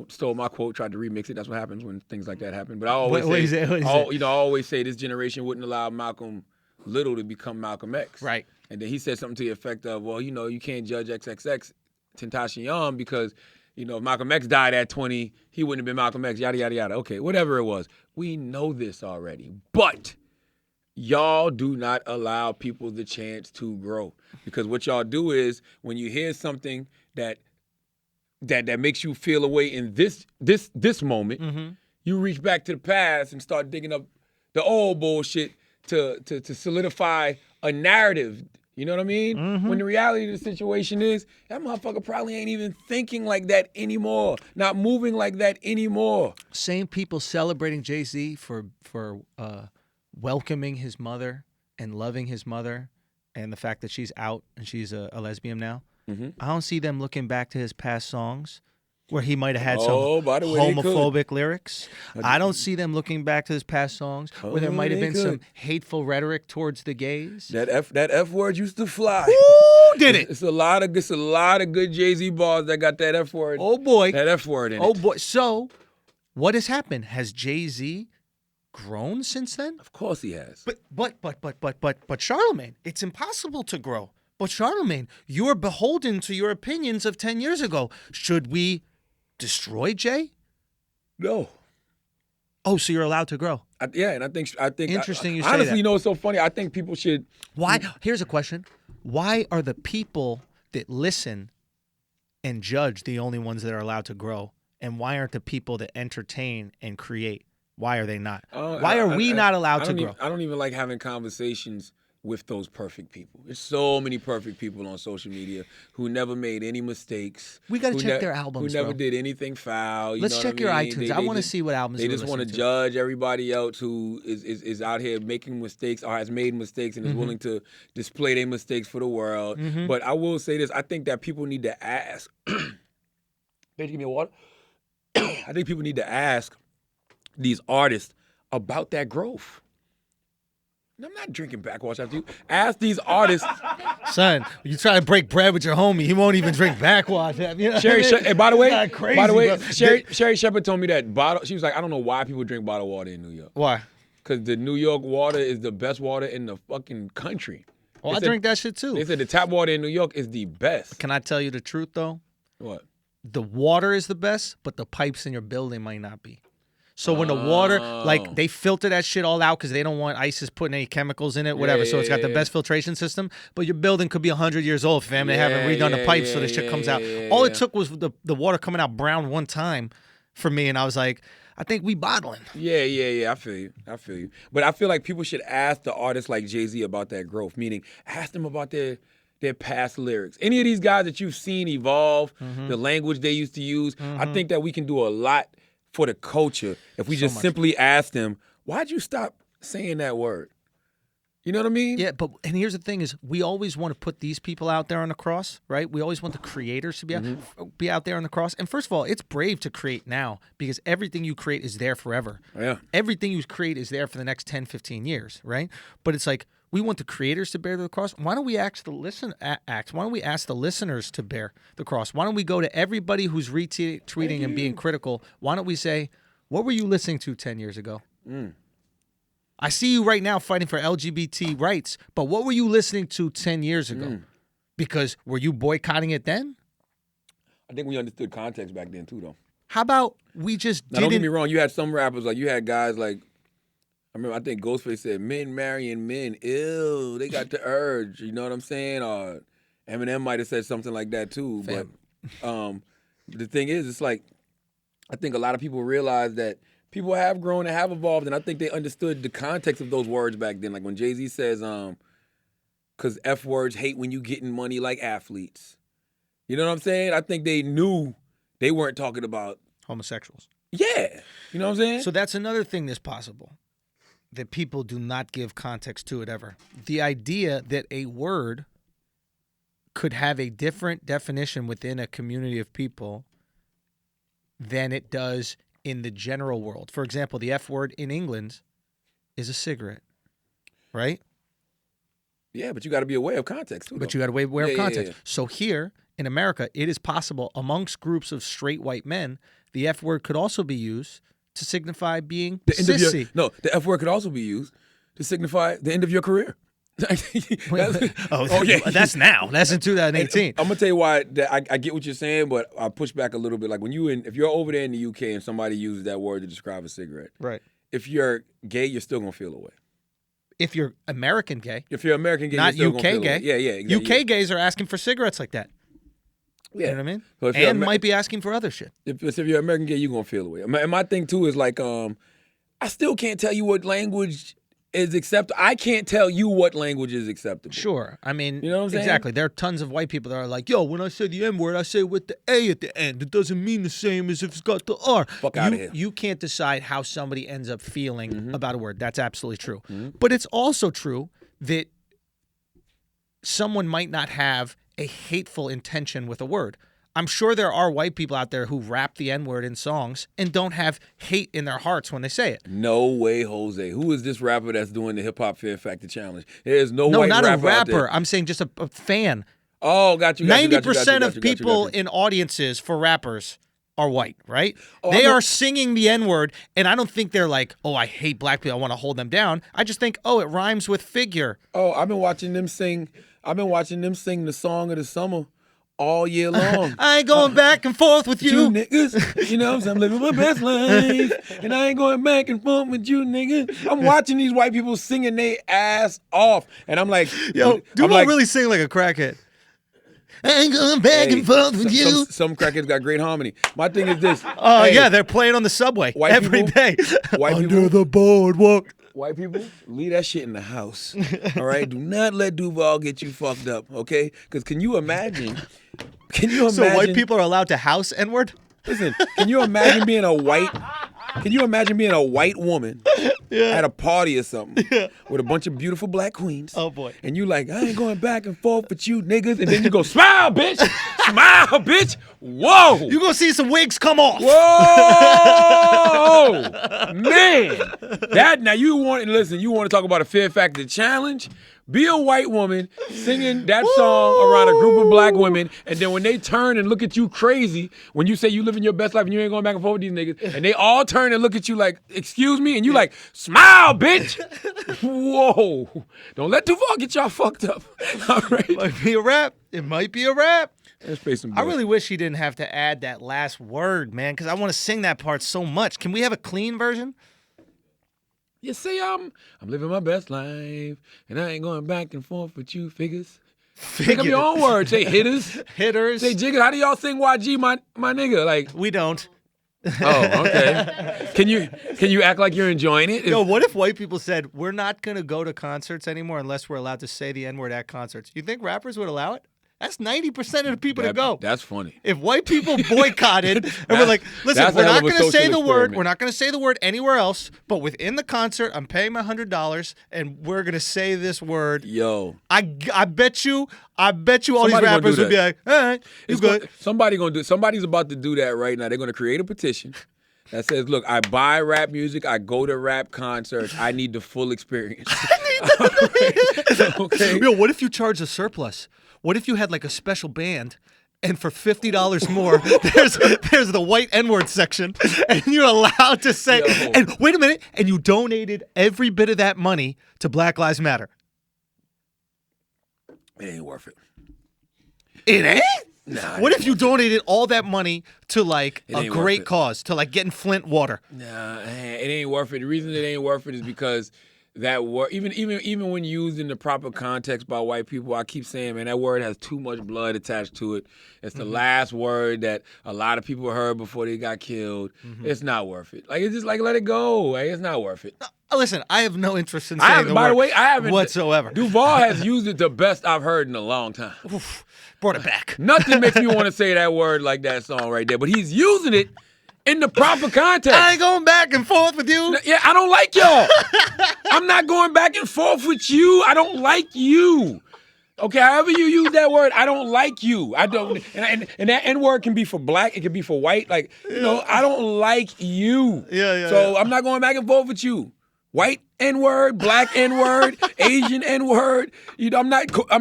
stole my quote, tried to remix it. That's what happens when things like that happen. But I always I always say this generation wouldn't allow Malcolm Little to become Malcolm X. Right. And then he said something to the effect of, well, you can't judge XXX Tentacion because, if Malcolm X died at 20, he wouldn't have been Malcolm X, yada, yada, yada. Okay, whatever it was. We know this already. But y'all do not allow people the chance to grow, because what y'all do is when you hear something that makes you feel a way in this moment, you reach back to the past and start digging up the old bullshit to solidify a narrative. You know what I mean? When the reality of the situation is that motherfucker probably ain't even thinking like that anymore, not moving like that anymore. Same people celebrating Jay-Z for welcoming his mother and loving his mother, and the fact that she's out and she's a lesbian now. I don't see them looking back to his past songs where he might have had some by the way, homophobic lyrics. I don't see them looking back to his past songs where there might have been some hateful rhetoric towards the gays. That F word used to fly. Who did it? It's a lot of good Jay-Z bars that got that F word. Oh boy, that F word in it. Oh boy. So, what has happened? Has Jay-Z grown since then? Of course he has. But Charlamagne, it's impossible to grow. But Charlamagne, you're beholden to your opinions of 10 years ago. Should we destroy Jay? No. Oh, so you're allowed to grow. And I think Interesting you say honestly, that. you know, it's so funny. I think people should. Why? Here's a question. Why are the people that listen and judge the only ones that are allowed to grow? And why aren't the people that entertain and create? Why are they not? Why are we not allowed to grow? I don't even like having conversations with those perfect people. There's so many perfect people on social media who never made any mistakes. We got to check their albums, Who never bro. did anything foul. Let's check your iTunes. I want to see what albums they we're just want to listening judge everybody else who is out here making mistakes or has made mistakes and is willing to display their mistakes for the world. But I will say this. I think that people need to ask. Babe, give me a water. I think people need to ask these artists about that growth. I'm not drinking backwash after you. Ask these artists. Son, you try to break bread with your homie, he won't even drink backwash. You know Sherry, hey, by the way, bro. Sherry Shepherd told me that bottle. She was like, I don't know why people drink bottled water in New York. Why? Because the New York water is the best water in the fucking country. Well, I drink that shit too. They said the tap water in New York is the best. Can I tell you the truth though? What? The water is the best, but the pipes in your building might not be. So when the water, like, they filter that shit all out because they don't want ISIS putting any chemicals in it, whatever. So it's got the best filtration system. But your building could be 100 years old, fam. They haven't redone the pipes, so the shit comes out. All it took was the water coming out brown one time for me, and I was like, I think we bottling. Yeah. I feel you. But I feel like people should ask the artists like Jay-Z about that growth, meaning ask them about their past lyrics. Any of these guys that you've seen evolve, the language they used to use, I think that we can do a lot for the culture if we just simply ask them, why'd you stop saying that word? You know what I mean? Yeah, and here's the thing is we always want to put these people out there on the cross, right? We always want the creators to be out there on the cross. And first of all, it's brave to create now because everything you create is there forever. Yeah. Everything you create is there for the next 10, 15 years, right? But it's like we want the creators to bear the cross. Why don't we ask Why don't we ask the listeners to bear the cross? Why don't we go to everybody who's retweeting and being critical? Why don't we say, what were you listening to 10 years ago? I see you right now fighting for LGBT rights, but what were you listening to 10 years ago? Because were you boycotting it then? I think we understood context back then too, though. How about we just now, don't get me wrong. You had some rappers, like you had guys like, I think Ghostface said, men marrying men, ew, they got the urge. You know what I'm saying? Or Eminem might have said something like that too. Fam. But the thing is, it's like, I think a lot of people realize that people have grown and have evolved, and I think they understood the context of those words back then. Like when Jay-Z says, because F words hate when you getting money like athletes. You know what I'm saying? I think they knew they weren't talking about homosexuals. Yeah. You know what I'm saying? So that's another thing that's possible, that people do not give context to it ever. The idea that a word could have a different definition within a community of people than it does in the general world. For example, the F word in England is a cigarette, right? Yeah, but you got to be aware of context too. But you got to be aware of context. Yeah. So here in America, it is possible amongst groups of straight white men, the F word could also be used to signify being sissy. The F word could also be used to signify the end of your career. That's now. That's in 2018. I'm gonna tell you why. I get what you're saying, but I push back a little bit. Like if you're over there in the UK and somebody uses that word to describe a cigarette, right? If you're gay, you're still gonna feel away. if you're American gay, If you're American gay, not you're still UK gonna feel gay. it. Yeah, exactly. UK gays are asking for cigarettes like that. Yeah. You know what I mean? So if you're And might be asking for other shit. If you're American gay, you're gonna feel the way. And my thing too is like, I still can't tell you what language is acceptable. I can't tell you what language is acceptable. Sure. I mean, You know what I'm saying? exactly. There are tons of white people that are like, yo, when I say the N-word, I say it with the A at the end. It doesn't mean the same as if it's got the R. Fuck outta here. You can't decide how somebody ends up feeling about a word. That's absolutely true. But it's also true that someone might not have a hateful intention with a word. I'm sure there are white people out there who rap the N-word in songs and don't have hate in their hearts when they say it. No way, Jose. Who is this rapper that's doing the Hip Hop Fear Factor Challenge? There's no No, white not rapper a out there. rapper. I'm saying just a fan. Oh, got you. 90% of people in audiences for rappers are white, right? They are singing the N-word, and I don't think they're like, oh, I hate black people, I want to hold them down. I just think, oh, it rhymes with figure. Oh, I've been watching them sing the song of the summer all year long. I ain't going back and forth with You you. niggas, you know what I'm saying? I'm living my best life, and I ain't going back and forth with you niggas. I'm watching these white people singing their ass off, and I'm like, Yo, Duval really sing like a crackhead. I ain't going back and forth with you. Some crackheads got great harmony. My thing is this. Oh, hey, yeah, they're playing on the subway white every people- day. white Under people- the boardwalk. White people, leave that shit in the house. All right? Do not let Duval get you fucked up, okay? Because can you imagine? So white people are allowed to house N-word? Listen, can you imagine being a white woman at a party or something with a bunch of beautiful black queens? Oh, boy. And you like, I ain't going back and forth with you niggas. And then you go, smile, bitch. Smile, bitch. Whoa. You gonna see some wigs come off. Whoa, man! Now you want to talk about a Fear Factor challenge? Be a white woman singing that song around a group of black women, and then when they turn and look at you crazy, when you say you living your best life and you ain't going back and forth with these niggas, and they all turn and look at you like, excuse me, and you like, smile, bitch! Whoa! Don't let Duval get y'all fucked up. All right. Might be a rap. It might be a rap. Let's pay some I bills. really wish he didn't have to add that last word, man, because I want to sing that part so much. Can we have a clean version? You say I'm living my best life, and I ain't going back and forth with you figures. Pick up your own words. Say hitters. Hitters. Say jiggers. How do y'all sing YG, my nigga? Like, We don't. oh, okay. Can you act like you're enjoying it? Yo, what if white people said, we're not going to go to concerts anymore unless we're allowed to say the N-word at concerts? You think rappers would allow it? That's 90% of the people to go. That's funny. If white people boycotted and we're like, listen, that's we're a hell not of a going to say social the word. experiment. We're not going to say the word anywhere else. But within the concert, I'm paying my $100, and we're going to say this word. Yo. I bet you all these Somebody gonna rappers do would be that. like, all right, it's good. Somebody's about to do that right now. They're going to create a petition that says, look, I buy rap music, I go to rap concerts, I need the full experience. Okay. Yo, what if you charge a surplus? What if you had like a special band, and for $50 more, there's the white N-word section, and you're allowed to say, Yo. and wait a minute, and you donated every bit of that money to Black Lives Matter. It ain't worth it. It ain't? Nah. What if you donated all that money to like It a ain't worth great it. cause, to like getting Flint water? Nah, it ain't worth it. The reason it ain't worth it is because that word, even when used in the proper context by white people, I keep saying, man, that word has too much blood attached to it. It's the last word that a lot of people heard before they got killed. It's not worth it. Like, it's just like, let it go. Like, it's not worth it. Listen, I have no interest in saying the By word the way, I haven't whatsoever. Duval has used it the best I've heard in a long time. Brought it back. Nothing makes me want to say that word like that song right there, but he's using it in the proper context. I ain't going back and forth with you. Yeah, I don't like y'all. I'm not going back and forth with you. I don't like you. Okay, however you use that word, I don't like you. I don't, and that N word can be for black, it can be for white. Like, you know, I don't like you. So I'm not going back and forth with you. White N word, black N word, Asian N word. You know, I'm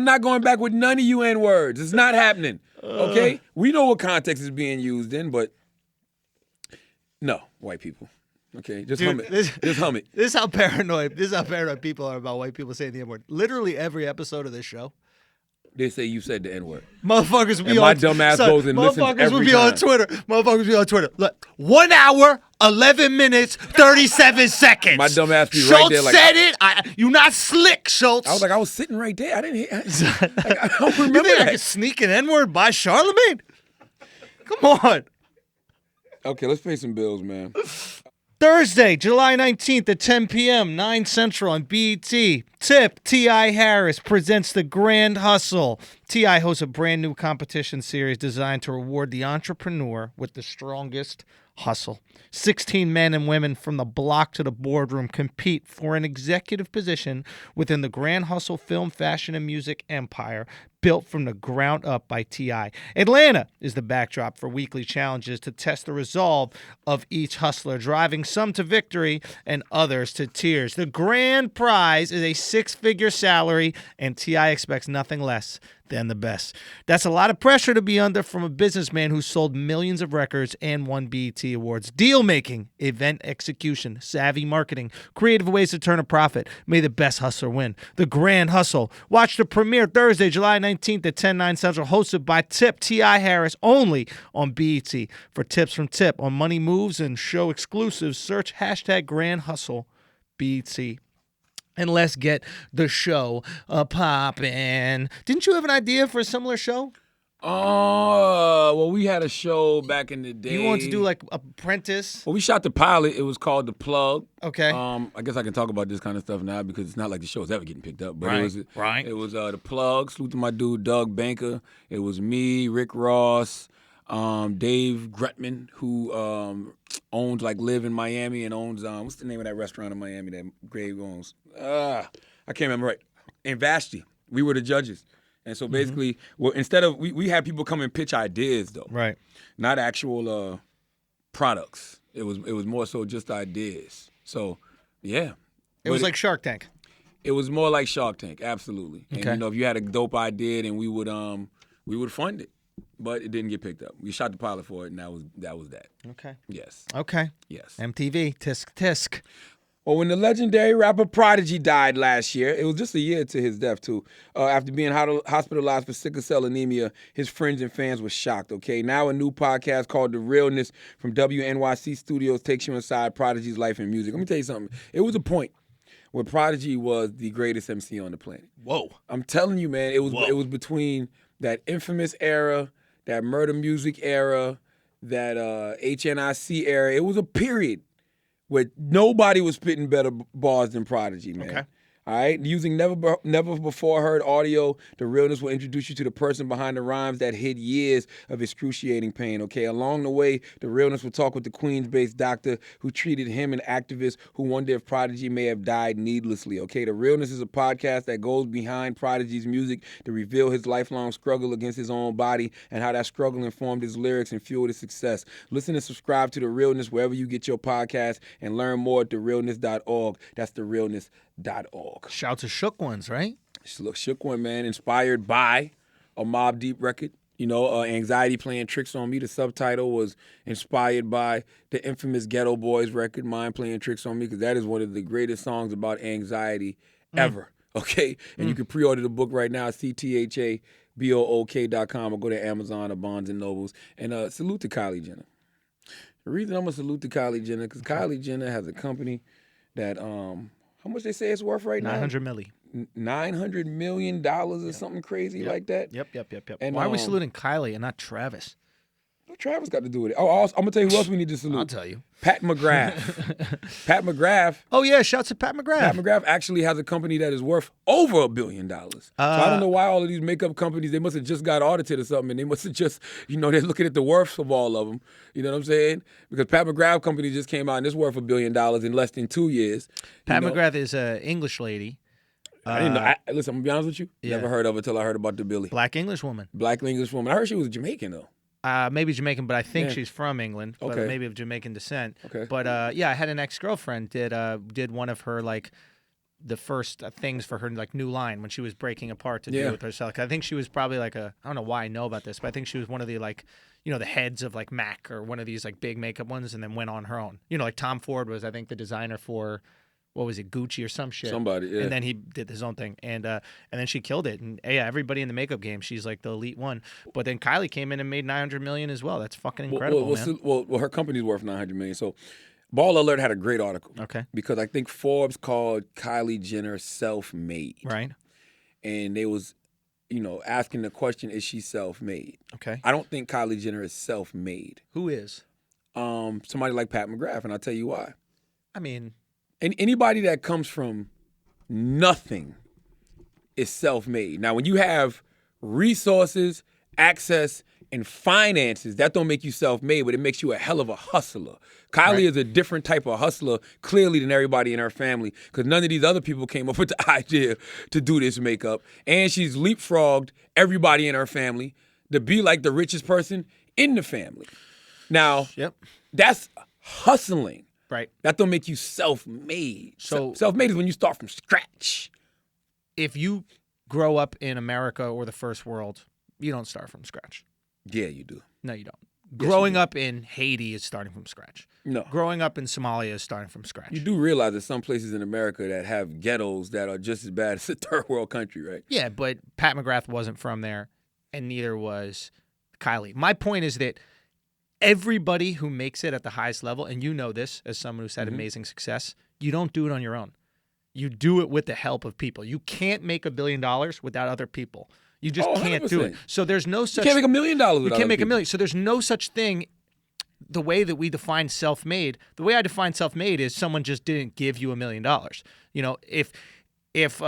not going back with none of you N words. It's not happening. Okay, we know what context is being used in, but no, white people. Okay, just hum it. Just hum it. This is how paranoid people are about white people saying the N-word. Literally every episode of this show, They say you said the N word. motherfuckers be And my dumb ass goes and listens Motherfuckers will every be on time. Twitter. Motherfuckers be on Twitter. Look, 1 hour 11 minutes, 37 seconds. My dumb ass be Schulz right there like- said it. You not slick, Schulz. I was like, I was sitting right there. I didn't hear. I don't you remember think I that. could sneak an N-word by Charlamagne? Come on. Okay, let's pay some bills, man. Thursday, July 19th at 10 p.m., 9 Central on BET. Tip, T.I. Harris presents The Grand Hustle. T.I. hosts a brand new competition series designed to reward the entrepreneur with the strongest hustle. 16 men and women from the block to the boardroom compete for an executive position within the Grand Hustle film, fashion, and music empire built from the ground up by T.I. Atlanta is the backdrop for weekly challenges to test the resolve of each hustler, driving some to victory and others to tears. The grand prize is a six-figure salary, and T.I. expects nothing less than the best. That's a lot of pressure to be under from a businessman who sold millions of records and won BET Awards. Deal making, event execution, savvy marketing, creative ways to turn a profit. May the best hustler win. The Grand Hustle. Watch the premiere Thursday, July 19th at 10/9 Central, hosted by Tip T.I. Harris, only on BET. For tips from Tip on money moves and show exclusives, search hashtag Grand Hustle BET. And let's get the show poppin'. Didn't you have an idea for a similar show? Well, we had a show back in the day. You wanted to do like Apprentice? Well, we shot the pilot. It was called The Plug. Okay. I guess I can talk about this kind of stuff now because it's not like the show's ever getting picked up. But Right, it was right. It was The Plug. Salute to my dude Doug Banker. It was me, Rick Ross, Dave Gretman, who owns live in Miami and owns what's the name of that restaurant in Miami that Grave owns? I can't remember right. And Vashti. We were the judges. And so basically, well, instead of we had people come and pitch ideas though, Right. not actual products. It was more so just ideas. So yeah, It was like Shark Tank. it was more like Shark Tank, absolutely. Okay. And if you had a dope idea, then we would fund it, but it didn't get picked up. We shot the pilot for it, and that was that. Okay. Yes, Okay. yes. MTV, tisk tisk. Well, when the legendary rapper Prodigy died last year, it was just a year to his death, too. After being hospitalized for sickle cell anemia, his friends and fans were shocked, okay? Now a new podcast called The Realness from WNYC Studios takes you inside Prodigy's life and music. Let me tell you something. It was a point where Prodigy was the greatest MC on the planet. Whoa. I'm telling you, man, it was Whoa. it was between that Infamous era, that Murder Music era, that HNIC era. It was a period where nobody was spitting better bars than Prodigy, man. Okay. All right? Using never before heard audio, The Realness will introduce you to the person behind the rhymes that hid years of excruciating pain, okay? Along the way, The Realness will talk with the Queens-based doctor who treated him and activists who wonder if Prodigy may have died needlessly, okay? The Realness is a podcast that goes behind Prodigy's music to reveal his lifelong struggle against his own body and how that struggle informed his lyrics and fueled his success. Listen and subscribe to The Realness wherever you get your podcast and learn more at therealness.org. That's therealness.org. Shout to Shook Ones, right? Look, Shook One, man, inspired by a Mobb Deep record. You know, Anxiety Playing Tricks on Me. The subtitle was inspired by the infamous Ghetto Boys record, Mind Playing Tricks on Me, because that is one of the greatest songs about anxiety ever. Okay? And you can pre-order the book right now at cthabook.com or go to Amazon or Barnes & Nobles. And salute to Kylie Jenner. The reason I'm going to salute to Kylie Jenner, because Kylie Jenner has a company that, how much they say it's worth right now? 900 milli. $900 million or something crazy like that. Yep. And, Why are we saluting Kylie and not Travis? What Travis got to do with it? Oh, I'm gonna tell you who else we need to salute. I'll tell you. Pat McGrath. Pat McGrath. Oh, yeah. Shouts to Pat McGrath. Pat McGrath actually has a company that is worth over $1 billion. So I don't know why all of these makeup companies, they must have just got audited or something, and they must have just, they're looking at the worths of all of them. You know what I'm saying? Because Pat McGrath company just came out and it's worth $1 billion in less than 2 years. Pat McGrath is an English lady. I didn't know. Listen, I'm gonna be honest with you. Yeah. Never heard of her till I heard about the Billy. Black English woman. Black English woman. I heard she was Jamaican though. Maybe Jamaican, but I think Yeah. she's from England, but Okay. maybe of Jamaican descent. Okay. But yeah, I had an ex-girlfriend did one of her the first things for her new line when she was breaking apart to Yeah. deal with herself. I think she was probably I don't know why I know about this, but I think she was one of the the heads of MAC or one of these big makeup ones, and then went on her own. Like Tom Ford was, I think, the designer for. What was it, Gucci or some shit? Somebody, yeah. And then he did his own thing, and then she killed it. And yeah, everybody in the makeup game, she's the elite one. But then Kylie came in and made $900 million as well. That's fucking incredible, man. Well, her company's worth $900 million. So Ball Alert had a great article. Okay. Because I think Forbes called Kylie Jenner self-made. Right. And they was, asking the question, is she self-made? Okay. I don't think Kylie Jenner is self-made. Who is? Somebody like Pat McGrath, and I'll tell you why. I mean, And anybody that comes from nothing is self-made. Now, when you have resources, access, and finances, that don't make you self-made, but it makes you a hell of a hustler. Kylie is a different type of hustler, clearly, than everybody in her family, because none of these other people came up with the idea to do this makeup. And she's leapfrogged everybody in her family to be like the richest person in the family. Now, Yep. that's hustling. Right. That don't make you self-made. So- Self-made is when you start from scratch. If you grow up in America or the first world, you don't start from scratch. Yeah, you do. No, you don't. you Growing do. up in Haiti is starting from scratch. No. Growing up in Somalia is starting from scratch. You do realize there's some places in America that have ghettos that are just as bad as a third world country, right? Yeah, but Pat McGrath wasn't from there, and neither was Kylie. My point is that everybody who makes it at the highest level, and you know this as someone who's had amazing success, you don't do it on your own. You do it with the help of people. You can't make $1 billion without other people. You just can't do it. 100%. So there's no such. You can't make $1 million without You can't make $1 million. So there's no such thing. The way that we define self-made, the way I define self-made is someone just didn't give you $1 million. If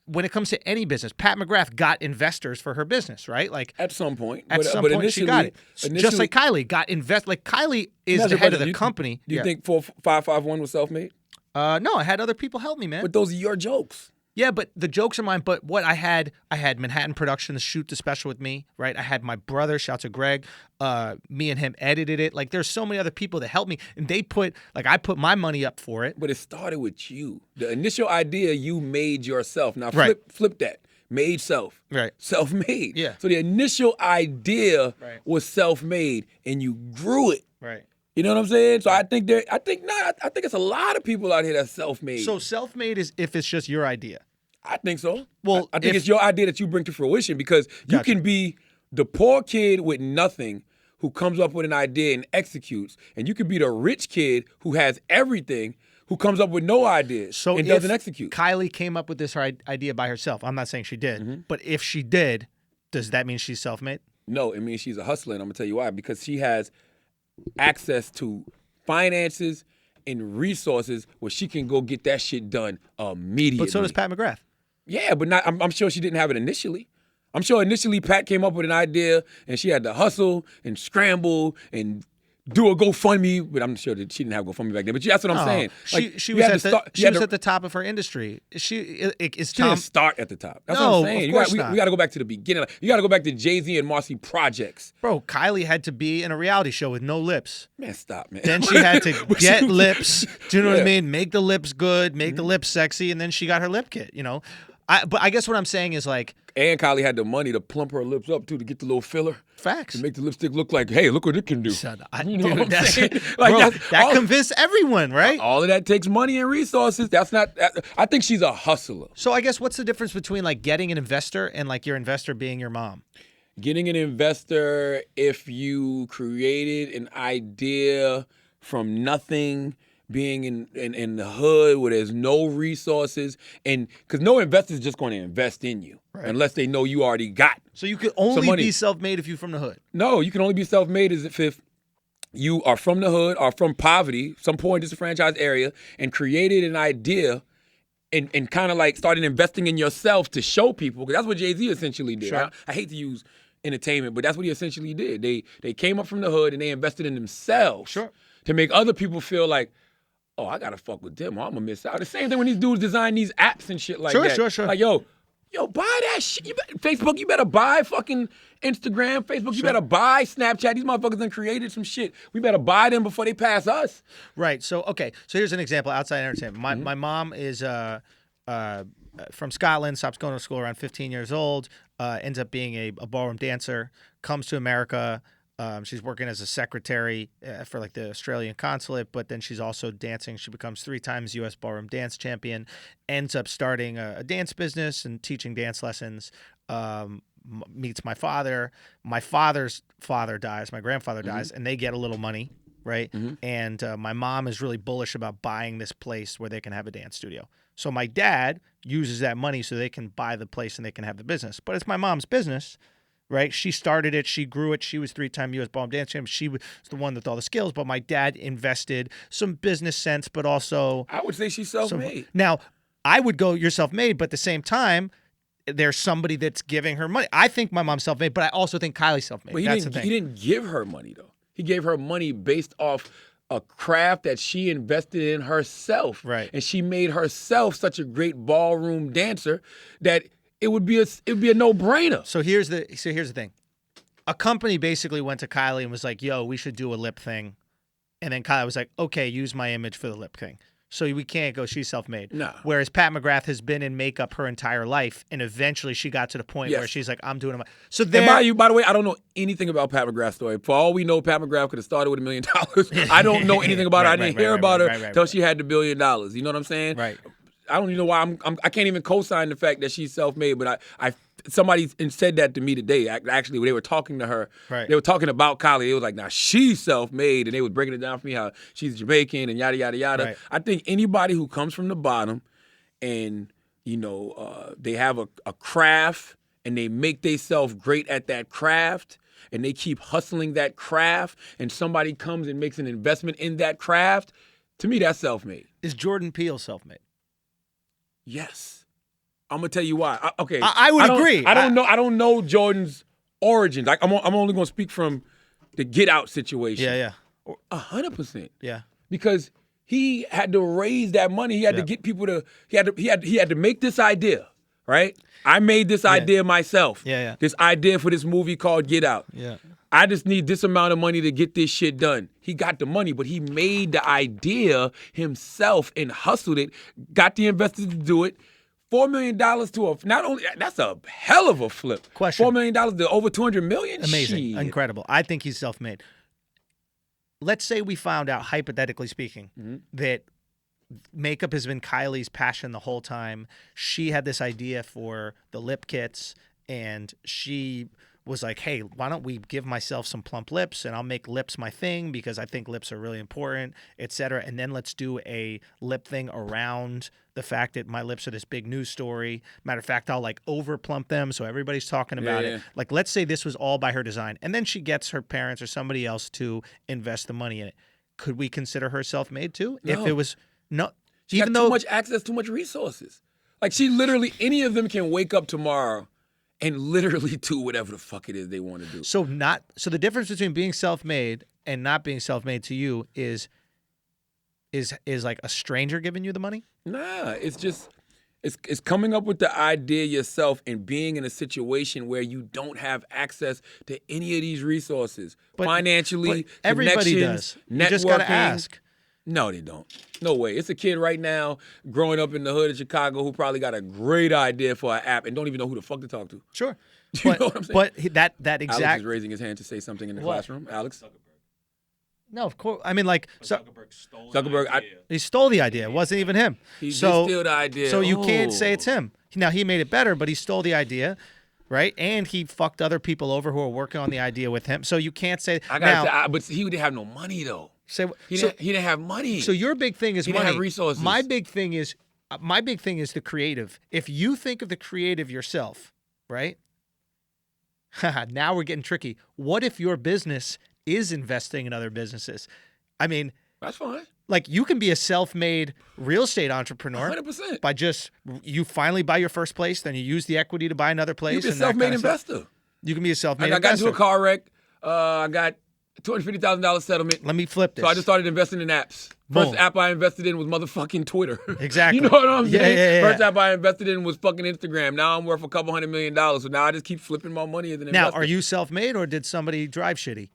when it comes to any business, Pat McGrath got investors for her business, right? Like At some point. at some point she got it. Just like Kylie got Like Kylie is the head of the company. Do you think 551 was self-made? No, I had other people help me, man. But those are your jokes. Yeah, but the jokes are mine. But what I had Manhattan Productions shoot the special with me, right? I had my brother, shout out to Greg, me and him edited it. Like, there's so many other people that helped me, and I put my money up for it. But it started with you. The initial idea you made yourself. Now Right. flip that. Made self. Right. Self-made. Yeah. So the initial idea Right. was self-made, and you grew it. Right. You know what I'm saying? So I think it's a lot of people out here that's self-made. So self-made is if it's just your idea. I think so. Well, I think if- it's your idea that you bring to fruition, because you Gotcha. can be the poor kid with nothing who comes up with an idea and executes, and you can be the rich kid who has everything who comes up with no ideas So and if doesn't execute. Kylie came up with this idea by herself. I'm not saying she did, but if she did, does that mean she's self-made? No, it means she's a hustler, and I'm gonna tell you why. Because she has access to finances and resources where she can go get that shit done immediately. But so does Pat McGrath. Yeah, but not. I'm sure she didn't have it initially. I'm sure initially Pat came up with an idea and she had to hustle and scramble and do a GoFundMe, but I'm sure that she didn't have GoFundMe back then. But that's what I'm saying. She was at the top of her industry. She didn't start at the top. That's what No, I'm saying. of course not. We got to go back to the beginning. You got to go back to Jay-Z and Marcy projects. Bro, Kylie had to be in a reality show with no lips. Man, stop, man. Then she had to get lips. Do you know what I Yeah. mean? Make the lips good, make the lips sexy, and then she got her lip kit, But I guess what I'm saying is like And Kylie had the money to plump her lips up too, to get the little filler. facts. To make the lipstick look like, hey, look what it can do. Son, You know what I'm that's, saying? bro, Like, that all- convinced everyone, right? All of that takes money and resources. That's not. I think she's a hustler. So I guess what's the difference between like getting an investor and like your investor being your mom? Getting an investor, if you created an idea from nothing, being in the hood where there's no resources, and because no investor is just going to invest in you unless they know you already got. So you could only money. be self-made if you're from the hood. No, you can only be self-made as if you are from the hood or from poverty, some poor and disenfranchised area, and created an idea and kind of like started investing in yourself to show people, because that's what Jay-Z essentially did. Sure. I hate to use entertainment, but that's what he essentially did. They came up from the hood and they invested in themselves to make other people feel like, oh, I gotta fuck with them or I'm gonna miss out. The same thing when these dudes design these apps and shit like that. Sure. Like, yo, buy that shit. Facebook, you better buy fucking Instagram. Facebook, you better buy Snapchat. These motherfuckers done created some shit. We better buy them before they pass us. Right. So okay. So here's an example outside entertainment. My mom is from Scotland. Stops going to school around 15 years old. Ends up being a ballroom dancer. Comes to America. She's working as a secretary for like the Australian consulate, but then she's also dancing. She becomes 3 times U.S. ballroom dance champion. Ends up starting a dance business and teaching dance lessons. Meets my father. My father's father dies. My grandfather dies, and they get a little money. right? And my mom is really bullish about buying this place where they can have a dance studio. So my dad uses that money so they can buy the place and they can have the business. But it's my mom's business, right? She started it. She grew it. She was 3-time U.S. Ballroom Dance Champion. She was the one with all the skills. But my dad invested some business sense, but also... I would say she's self-made. Now, I would go, you're self-made, but at the same time, there's somebody that's giving her money. I think my mom's self-made, but I also think Kylie's self-made. But he didn't give her money, though. He gave her money based off a craft that she invested in herself. Right. And she made herself such a great ballroom dancer that it would be a no-brainer. So here's the thing. A company basically went to Kylie and was like, yo, we should do a lip thing. And then Kylie was like, okay, use my image for the lip thing. So we can't go, she's self-made. No. Whereas Pat McGrath has been in makeup her entire life, and eventually she got to the point Yes. where she's like, I'm doing it. So And there. by the way, I don't know anything about Pat McGrath's story. For all we know, Pat McGrath could have started with $1 million. I don't know anything about her. I didn't hear about her until she had the $1 billion. You know what I'm saying? Right. I don't even know why I can't even co-sign the fact that she's self-made, but somebody said that to me today. Actually, when they were talking to her, Right. they were talking about Kylie. It was like, now she's self-made, and they was breaking it down for me how she's Jamaican and yada yada yada. Right. I think anybody who comes from the bottom and they have a craft and they make themselves great at that craft and they keep hustling that craft, and somebody comes and makes an investment in that craft, to me that's self-made. Is Jordan Peele self-made? Yes. I'm gonna tell you why. I would agree. I don't know Jordan's origins. Like I'm only gonna speak from the Get Out situation. Yeah. 100%. Yeah. Because he had to raise that money. He had to get people to. He had to make this idea. Right. I made this idea myself. Yeah. This idea for this movie called Get Out. Yeah. I just need this amount of money to get this shit done. He got the money, but he made the idea himself and hustled it, got the investors to do it. $4 million that's a hell of a flip. Question. $4 million to over $200 million? Amazing. Shit. Incredible. I think he's self-made. Let's say we found out, hypothetically speaking, that makeup has been Kylie's passion the whole time. She had this idea for the lip kits, and she was like, hey, why don't we give myself some plump lips, and I'll make lips my thing because I think lips are really important, et cetera. And then let's do a lip thing around the fact that my lips are this big news story. Matter of fact, I'll like over plump them so everybody's talking about it. Like, let's say this was all by her design. And then she gets her parents or somebody else to invest the money in it. Could we consider her self-made too? No. If it was no, She even got though too much access, too much resources. Like she literally, any of them can wake up tomorrow and literally do whatever the fuck it is they want to do. So the difference between being self-made and not being self-made to you is like a stranger giving you the money? Nah, it's just it's coming up with the idea yourself and being in a situation where you don't have access to any of these resources financially. But everybody does. You just got to ask. No, they don't. No way. It's a kid right now growing up in the hood of Chicago who probably got a great idea for an app and don't even know who the fuck to talk to. Sure. You know what I'm saying? But that Alex exact is raising his hand to say something in the What? classroom. Alex? No, of course. I mean, like Zuckerberg stole Zuckerberg, the idea. he stole the idea. It wasn't even him. He did so steal the idea. So you can't say it's Oh. him. Now he made it better, but he stole the idea, right? And he fucked other people over who are working on the idea with him. So you can't say But he didn't have no money though. He didn't have money. So your big thing is He money. didn't have resources. My big thing is the creative. If you think of the creative yourself, right? Now we're getting tricky. What if your business is investing in other businesses? I mean, That's fine. like you can be a self-made real estate entrepreneur 100%. by just you finally buy your first place, then you use the equity to buy another place. You can be a and that self-made kind of stuff. investor. You can be a self-made I got investor. into a car wreck. I got $250,000 settlement. Let me flip this. So I just started investing in apps. Boom. First app I invested in was motherfucking Twitter. Exactly. You know what I'm saying? Yeah. First app I invested in was fucking Instagram. Now I'm worth a couple $100 million. So now I just keep flipping my money as an Now, investor. are you self-made or did somebody drive shitty?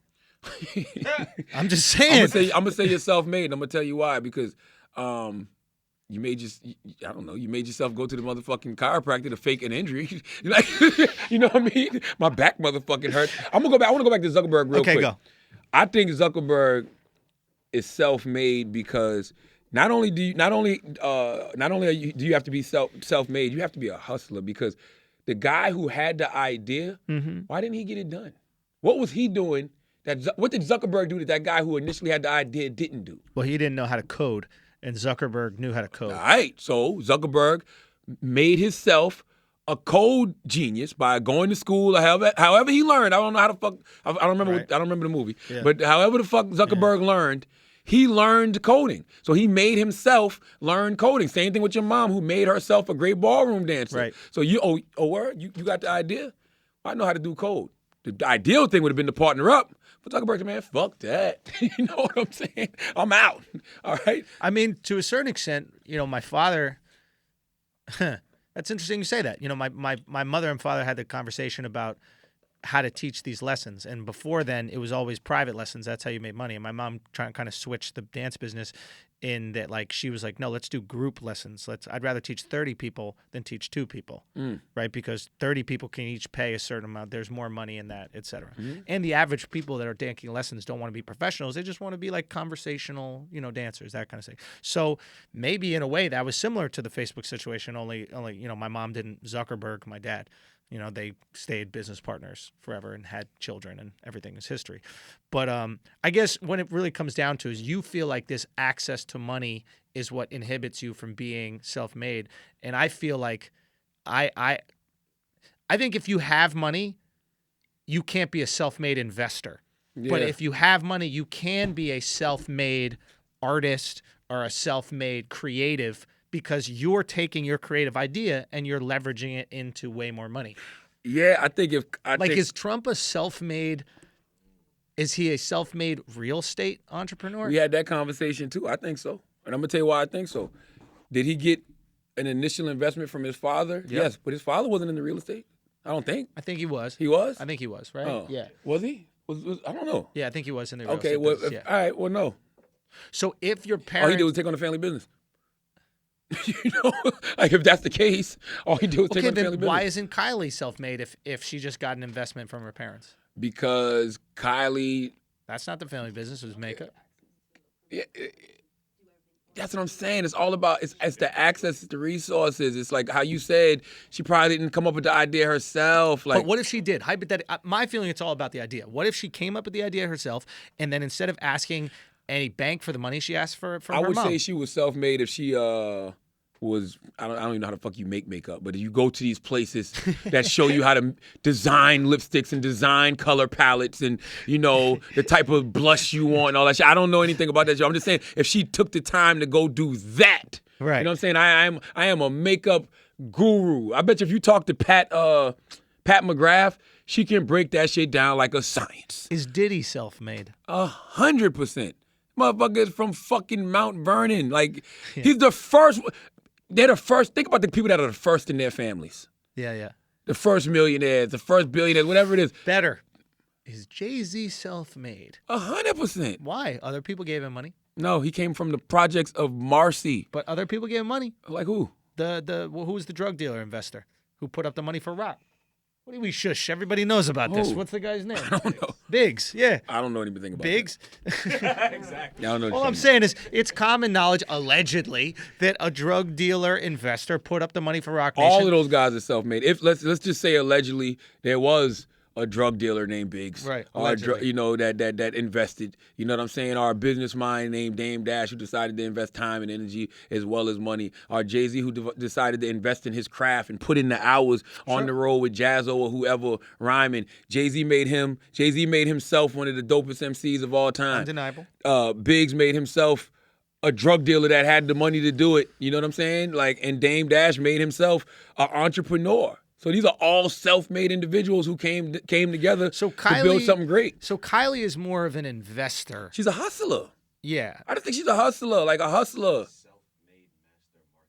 I'm just saying. I'm gonna say you're self-made. And I'm gonna tell you why. Because you made yourself go to the motherfucking chiropractor to fake an injury. Like, you know what I mean? My back motherfucking hurts. I want to go back to Zuckerberg real quick. Okay, go. I think Zuckerberg is self-made because not only do you have to be self-made, you have to be a hustler. Because the guy who had the idea, why didn't he get it done? What was he doing What did Zuckerberg do that guy who initially had the idea didn't do? Well, he didn't know how to code, and Zuckerberg knew how to code. All right. So Zuckerberg made himself a code genius by going to school or however he learned. I don't know how the fuck. I don't remember. Right. I don't remember the movie. Yeah. But however the fuck Zuckerberg learned, he learned coding. So he made himself learn coding. Same thing with your mom, who made herself a great ballroom dancer. Right. So you word? You got the idea? I know how to do code. The ideal thing would have been to partner up. But Zuckerberg said, man, fuck that. You know what I'm saying? I'm out. All right. I mean, to a certain extent, my father. That's interesting you say that. My mother and father had the conversation about how to teach these lessons, and before then, it was always private lessons. That's how you made money. And my mom trying to kind of switch the dance business in that, like, she was like, no, let's do group lessons. I'd rather teach 30 people than teach 2 people, right? Because 30 people can each pay a certain amount. There's more money in that, et cetera. And the average people that are taking lessons don't want to be professionals. They just want to be like conversational, dancers, that kind of thing. So maybe in a way that was similar to the Facebook situation. Only, my mom didn't Zuckerberg my dad. They stayed business partners forever and had children, and everything is history. But I guess when it really comes down to is you feel like this access to money is what inhibits you from being self-made. And I feel like I think if you have money, you can't be a self-made investor. Yeah. But if you have money, you can be a self-made artist or a self-made creative, because you're taking your creative idea and you're leveraging it into way more money. Yeah, I think is Trump a self-made? Is he a self-made real estate entrepreneur? We had that conversation too. I think so, and I'm gonna tell you why I think so. Did he get an initial investment from his father? Yep. Yes, but his father wasn't in the real estate. I don't think. I think he was. He was? I think he was. Right? Oh. Yeah. Was he? I don't know. Yeah, I think he was in the real okay. estate Well, business. all right. Well, no. So if your All parents, he did was take on the family business. Like if that's the case, all he did was take on the family business. Why isn't Kylie self-made if she just got an investment from her parents? Because Kylie. That's not the family business. It was makeup. Yeah, that's what I'm saying. It's all about it's the access to the resources. It's like how you said she probably didn't come up with the idea herself. Like, but what if she did? Hypothetically, my feeling, it's all about the idea. What if she came up with the idea herself, and then instead of asking any bank for the money, she asked for her mom? I would say she was self-made if she was. I don't even know how the fuck you make makeup, but if you go to these places that show you how to design lipsticks and design color palettes and the type of blush you want and all that shit. I don't know anything about that. I'm just saying if she took the time to go do that, right? You know what I'm saying? I am a makeup guru. I bet you if you talk to Pat McGrath, she can break that shit down like a science. Is Diddy self-made? 100%. Motherfucker is from fucking Mount Vernon. Like, he's the first. They're the first. Think about the people that are the first in their families. Yeah. The first millionaires, the first billionaires, whatever it is. Better. Is Jay-Z self-made? 100%. Why? Other people gave him money. No, he came from the projects of Marcy. But other people gave him money. Like who? Who was the drug dealer investor who put up the money for Rock? What do we shush? Everybody knows about this. What's the guy's name? I don't know. Biggs, yeah. I don't know anything about Biggs? Exactly. I don't know. All I'm saying is it's common knowledge, allegedly, that a drug dealer investor put up the money for Rock Nation. All of those guys are self-made. If let's just say allegedly there was a drug dealer named Biggs, right? Or that invested. You know what I'm saying? Or a business mind named Dame Dash who decided to invest time and energy as well as money. Or Jay-Z who decided to invest in his craft and put in the hours on the road with Jazzo or whoever rhyming. Jay-Z made himself one of the dopest MCs of all time. Undeniable. Biggs made himself a drug dealer that had the money to do it. You know what I'm saying? Like, and Dame Dash made himself an entrepreneur. So these are all self-made individuals who came together to build something great. So Kylie is more of an investor. She's a hustler. Yeah. I just think she's a hustler, like a hustler. Self-made master marketers.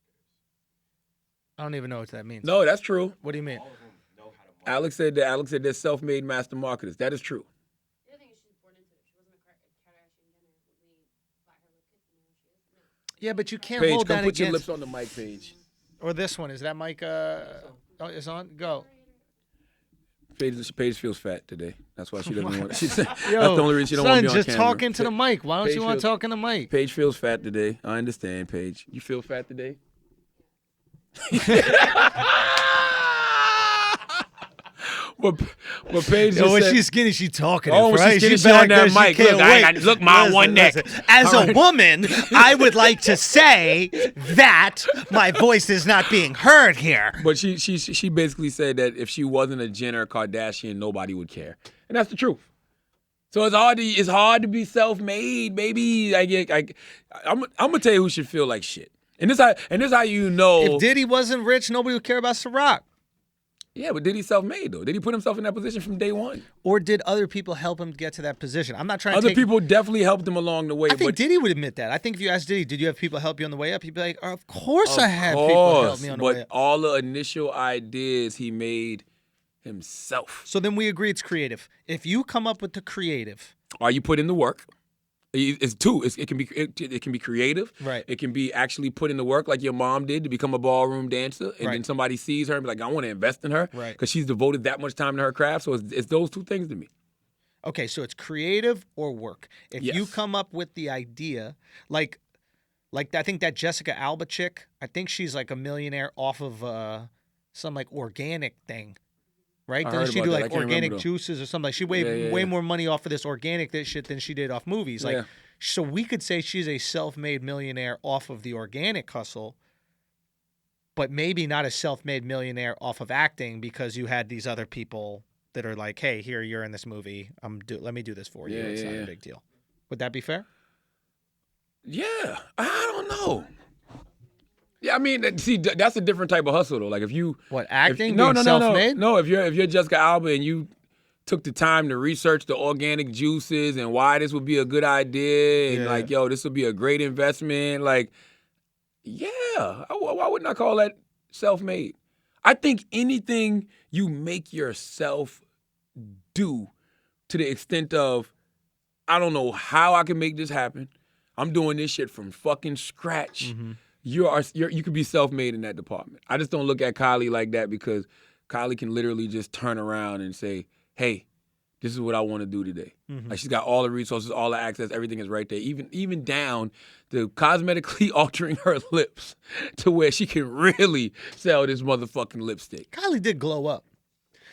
I don't even know what that means. No, that's true. What do you mean? All of them know how to market. Alex said they're self-made master marketers. That is true. The other thing is she's born into it. She wasn't a Kardashian Jenner. We buy her lip kits and now she is. No. Yeah, but you can't Paige, hold come that put against. your lips on the mic, Paige. Or this one. Is that mic is on? Go. Paige feels fat today. That's why she doesn't want. She said Yo, that's the only reason she don't want to be on just camera. talking to the mic. Why don't Paige you want to feels- talk in the mic? Paige feels fat today. I understand, Paige. You feel fat today? But Paige Yo, just when said, she's skinny, she talking. Oh, when right? she's skinny, she back on that there, she mic. can't Look, I wait. look, my one neck. As a woman, I would like to say that my voice is not being heard here. but she basically said that if she wasn't a Jenner Kardashian, nobody would care, and that's the truth. So it's hard to be self-made, baby. I'm gonna tell you who should feel like shit, and this how you know. If Diddy wasn't rich, nobody would care about Ciroc. Yeah, but did he self-made though? Did he put himself in that position from day one? Or did other people help him get to that position? I'm not trying to Other take... people definitely helped him along the way. I think but Diddy would admit that. I think if you asked Diddy, did you have people help you on the way up? He'd be like, of course I had people help me on the way up. But all the initial ideas he made himself. So then we agree it's creative. If you come up with the creative... Or you put in the work. It's two. It can be creative. Right. It can be actually put in the work like your mom did to become a ballroom dancer, and then somebody sees her and be like, I want to invest in her, Right. Because she's devoted that much time to her craft. So it's those two things to me. Okay, so it's creative or work. If you Yes. come up with the idea, like I think that Jessica Alba chick, I think she's like a millionaire off of some like organic thing. Right? I Doesn't heard she about do that. I like can't organic remember, though. juices or something? Like she way Yeah. more money off of this organic shit than she did off movies. Like Yeah. so we could say she's a self-made millionaire off of the organic hustle, but maybe not a self-made millionaire off of acting because you had these other people that are like, hey, here, you're in this movie. Let me do this for you. Yeah, It's yeah, not yeah. a big deal. Would that be fair? Yeah, I don't know. Yeah, I mean, see, that's a different type of hustle though. Like if you What, acting? no, being self-made? No, if you're Jessica Alba and you took the time to research the organic juices and why this would be a good idea and Yeah. like, yo, this would be a great investment. Like, yeah, why wouldn't I call that self-made? I think anything you make yourself do to the extent of, I don't know how I can make this happen. I'm doing this shit from fucking scratch. Mm-hmm. You could be self-made in that department. I just don't look at Kylie like that because Kylie can literally just turn around and say, hey, this is what I want to do today. Mm-hmm. Like she's got all the resources, all the access, everything is right there. Even down to cosmetically altering her lips to where she can really sell this motherfucking lipstick. Kylie did glow up.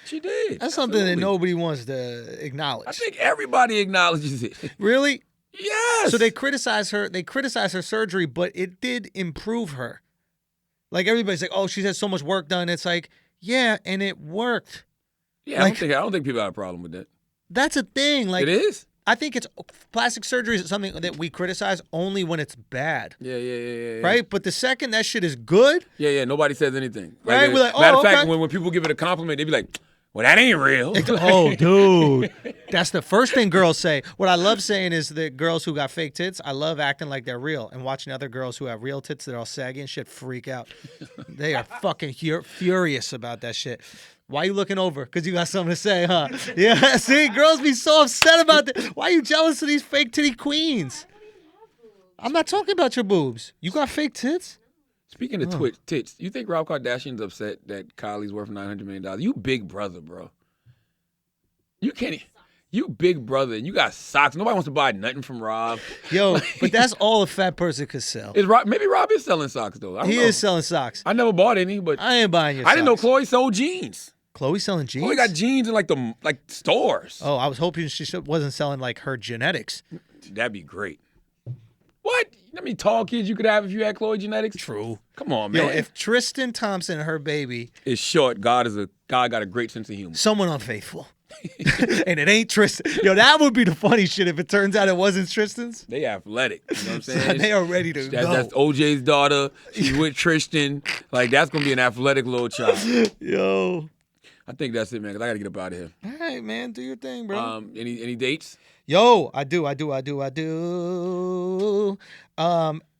She did. That's something that Absolutely. nobody wants to acknowledge. I think everybody acknowledges it. Really? Yes. So they criticize her. They criticize her surgery, but it did improve her. Like everybody's like, "Oh, she's had so much work done." It's like, yeah, and it worked. Yeah, like- I don't think people have a problem with that. That's a thing. Like It is. I think it's plastic surgery is something that we criticize only when it's bad, Yeah. right? But the second that shit is good, Yeah. Nobody says anything. Right, we're like, matter oh, of fact, okay. when people give it a compliment, they be like, "Well, that ain't real." oh, dude, that's the first thing girls say. What I love saying is the girls who got fake tits, I love acting like they're real and watching other girls who have real tits that are all saggy and shit freak out. They are fucking furious about that shit. Why you looking over? Because you got something to say, huh? Yeah, see, girls be so upset about that. Why are you jealous of these fake titty queens? I'm not talking about your boobs. You got fake tits? Speaking of tits, you think Rob Kardashian's upset that Kylie's worth $900 million? You big brother, bro. You can't. You big brother, and you got socks. Nobody wants to buy nothing from Rob. Yo, but that's all a fat person could sell. Maybe Rob is selling socks though. I don't He know. is selling socks. I never bought any, but I ain't buying your I didn't know socks. Chloe sold jeans. Chloe selling jeans? Chloe got jeans in like stores. Oh, I was hoping she wasn't selling like her genetics. That'd be great. What? You know how many tall kids you could have if you had Chloe genetics? True. Come on, man. Yo, if Tristan Thompson, her baby, It's short. God got a great sense of humor. someone unfaithful, and it ain't Tristan. Yo, that would be the funny shit if it turns out it wasn't Tristan's. They athletic. You know what I'm saying? They are ready to go. That's OJ's daughter. She's with Tristan. Like, that's going to be an athletic little child. Yo. I think that's it, man, because I got to get up out of here. All right, man. Do your thing, bro. Any dates? Yo, I do.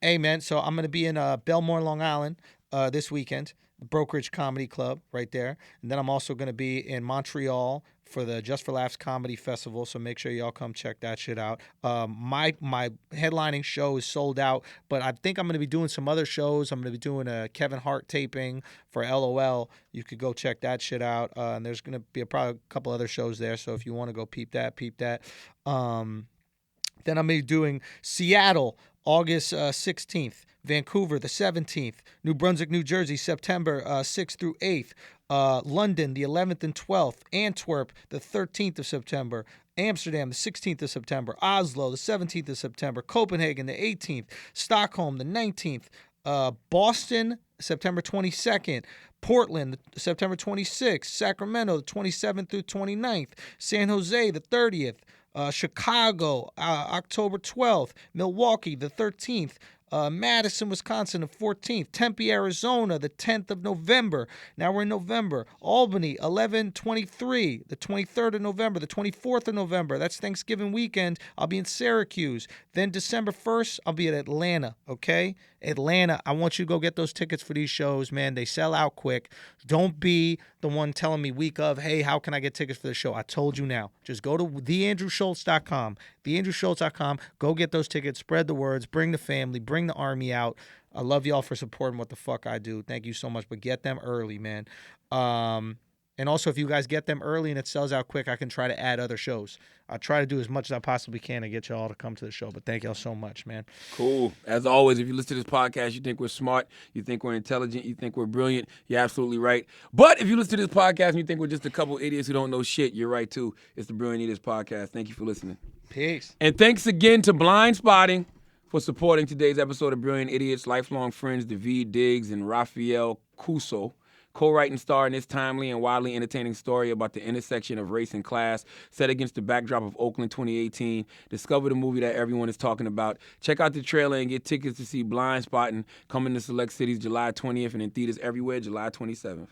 Hey, man, so I'm going to be in Belmore, Long Island this weekend, Brokerage Comedy Club right there. And then I'm also going to be in Montreal for the Just for Laughs Comedy Festival, so make sure y'all come check that shit out. My headlining show is sold out, but I think I'm going to be doing some other shows. I'm going to be doing a Kevin Hart taping for LOL. You could go check that shit out. And there's going to be probably a couple other shows there, so if you want to go peep that. Then I'm going to be doing Seattle, August 16th. Vancouver, the 17th. New Brunswick, New Jersey, September 6th through 8th. London, the 11th and 12th. Antwerp, the 13th of September. Amsterdam, the 16th of September. Oslo, the 17th of September. Copenhagen, the 18th. Stockholm, the 19th. Boston, September 22nd. Portland, September 26th. Sacramento, the 27th through 29th. San Jose, the 30th. Chicago, October 12th. Milwaukee, the 13th. Madison, Wisconsin, the 14th. Tempe, Arizona, the 10th of November. Now we're in November. Albany, 11/23, the 23rd of November, the 24th of November. That's Thanksgiving weekend. I'll be in Syracuse. Then December 1st, I'll be at Atlanta, okay? Atlanta, I want you to go get those tickets for these shows, man. They sell out quick. Don't be the one telling me week of, hey, how can I get tickets for the show? I told you now. Just go to theandrewschultz.com. Theandrewschultz.com. Go get those tickets. Spread the words. Bring the family. Bring the army out. I love y'all for supporting what the fuck I do. Thank you so much. But get them early, man. And also, if you guys get them early and it sells out quick, I can try to add other shows. I'll try to do as much as I possibly can to get y'all to come to the show. But thank y'all so much, man. Cool. As always, if you listen to this podcast, you think we're smart, you think we're intelligent, you think we're brilliant, you're absolutely right. But if you listen to this podcast and you think we're just a couple idiots who don't know shit, you're right too. It's the Brilliant Idiots Podcast. Thank you for listening. Peace. And thanks again to Blind Spotting for supporting today's episode of Brilliant Idiots. Lifelong friends David Diggs and Raphael Cuso co-write and star in this timely and wildly entertaining story about the intersection of race and class set against the backdrop of Oakland 2018. Discover the movie that everyone is talking about. Check out the trailer and get tickets to see Blind Spotting coming to select cities July 20th and in theaters everywhere July 27th.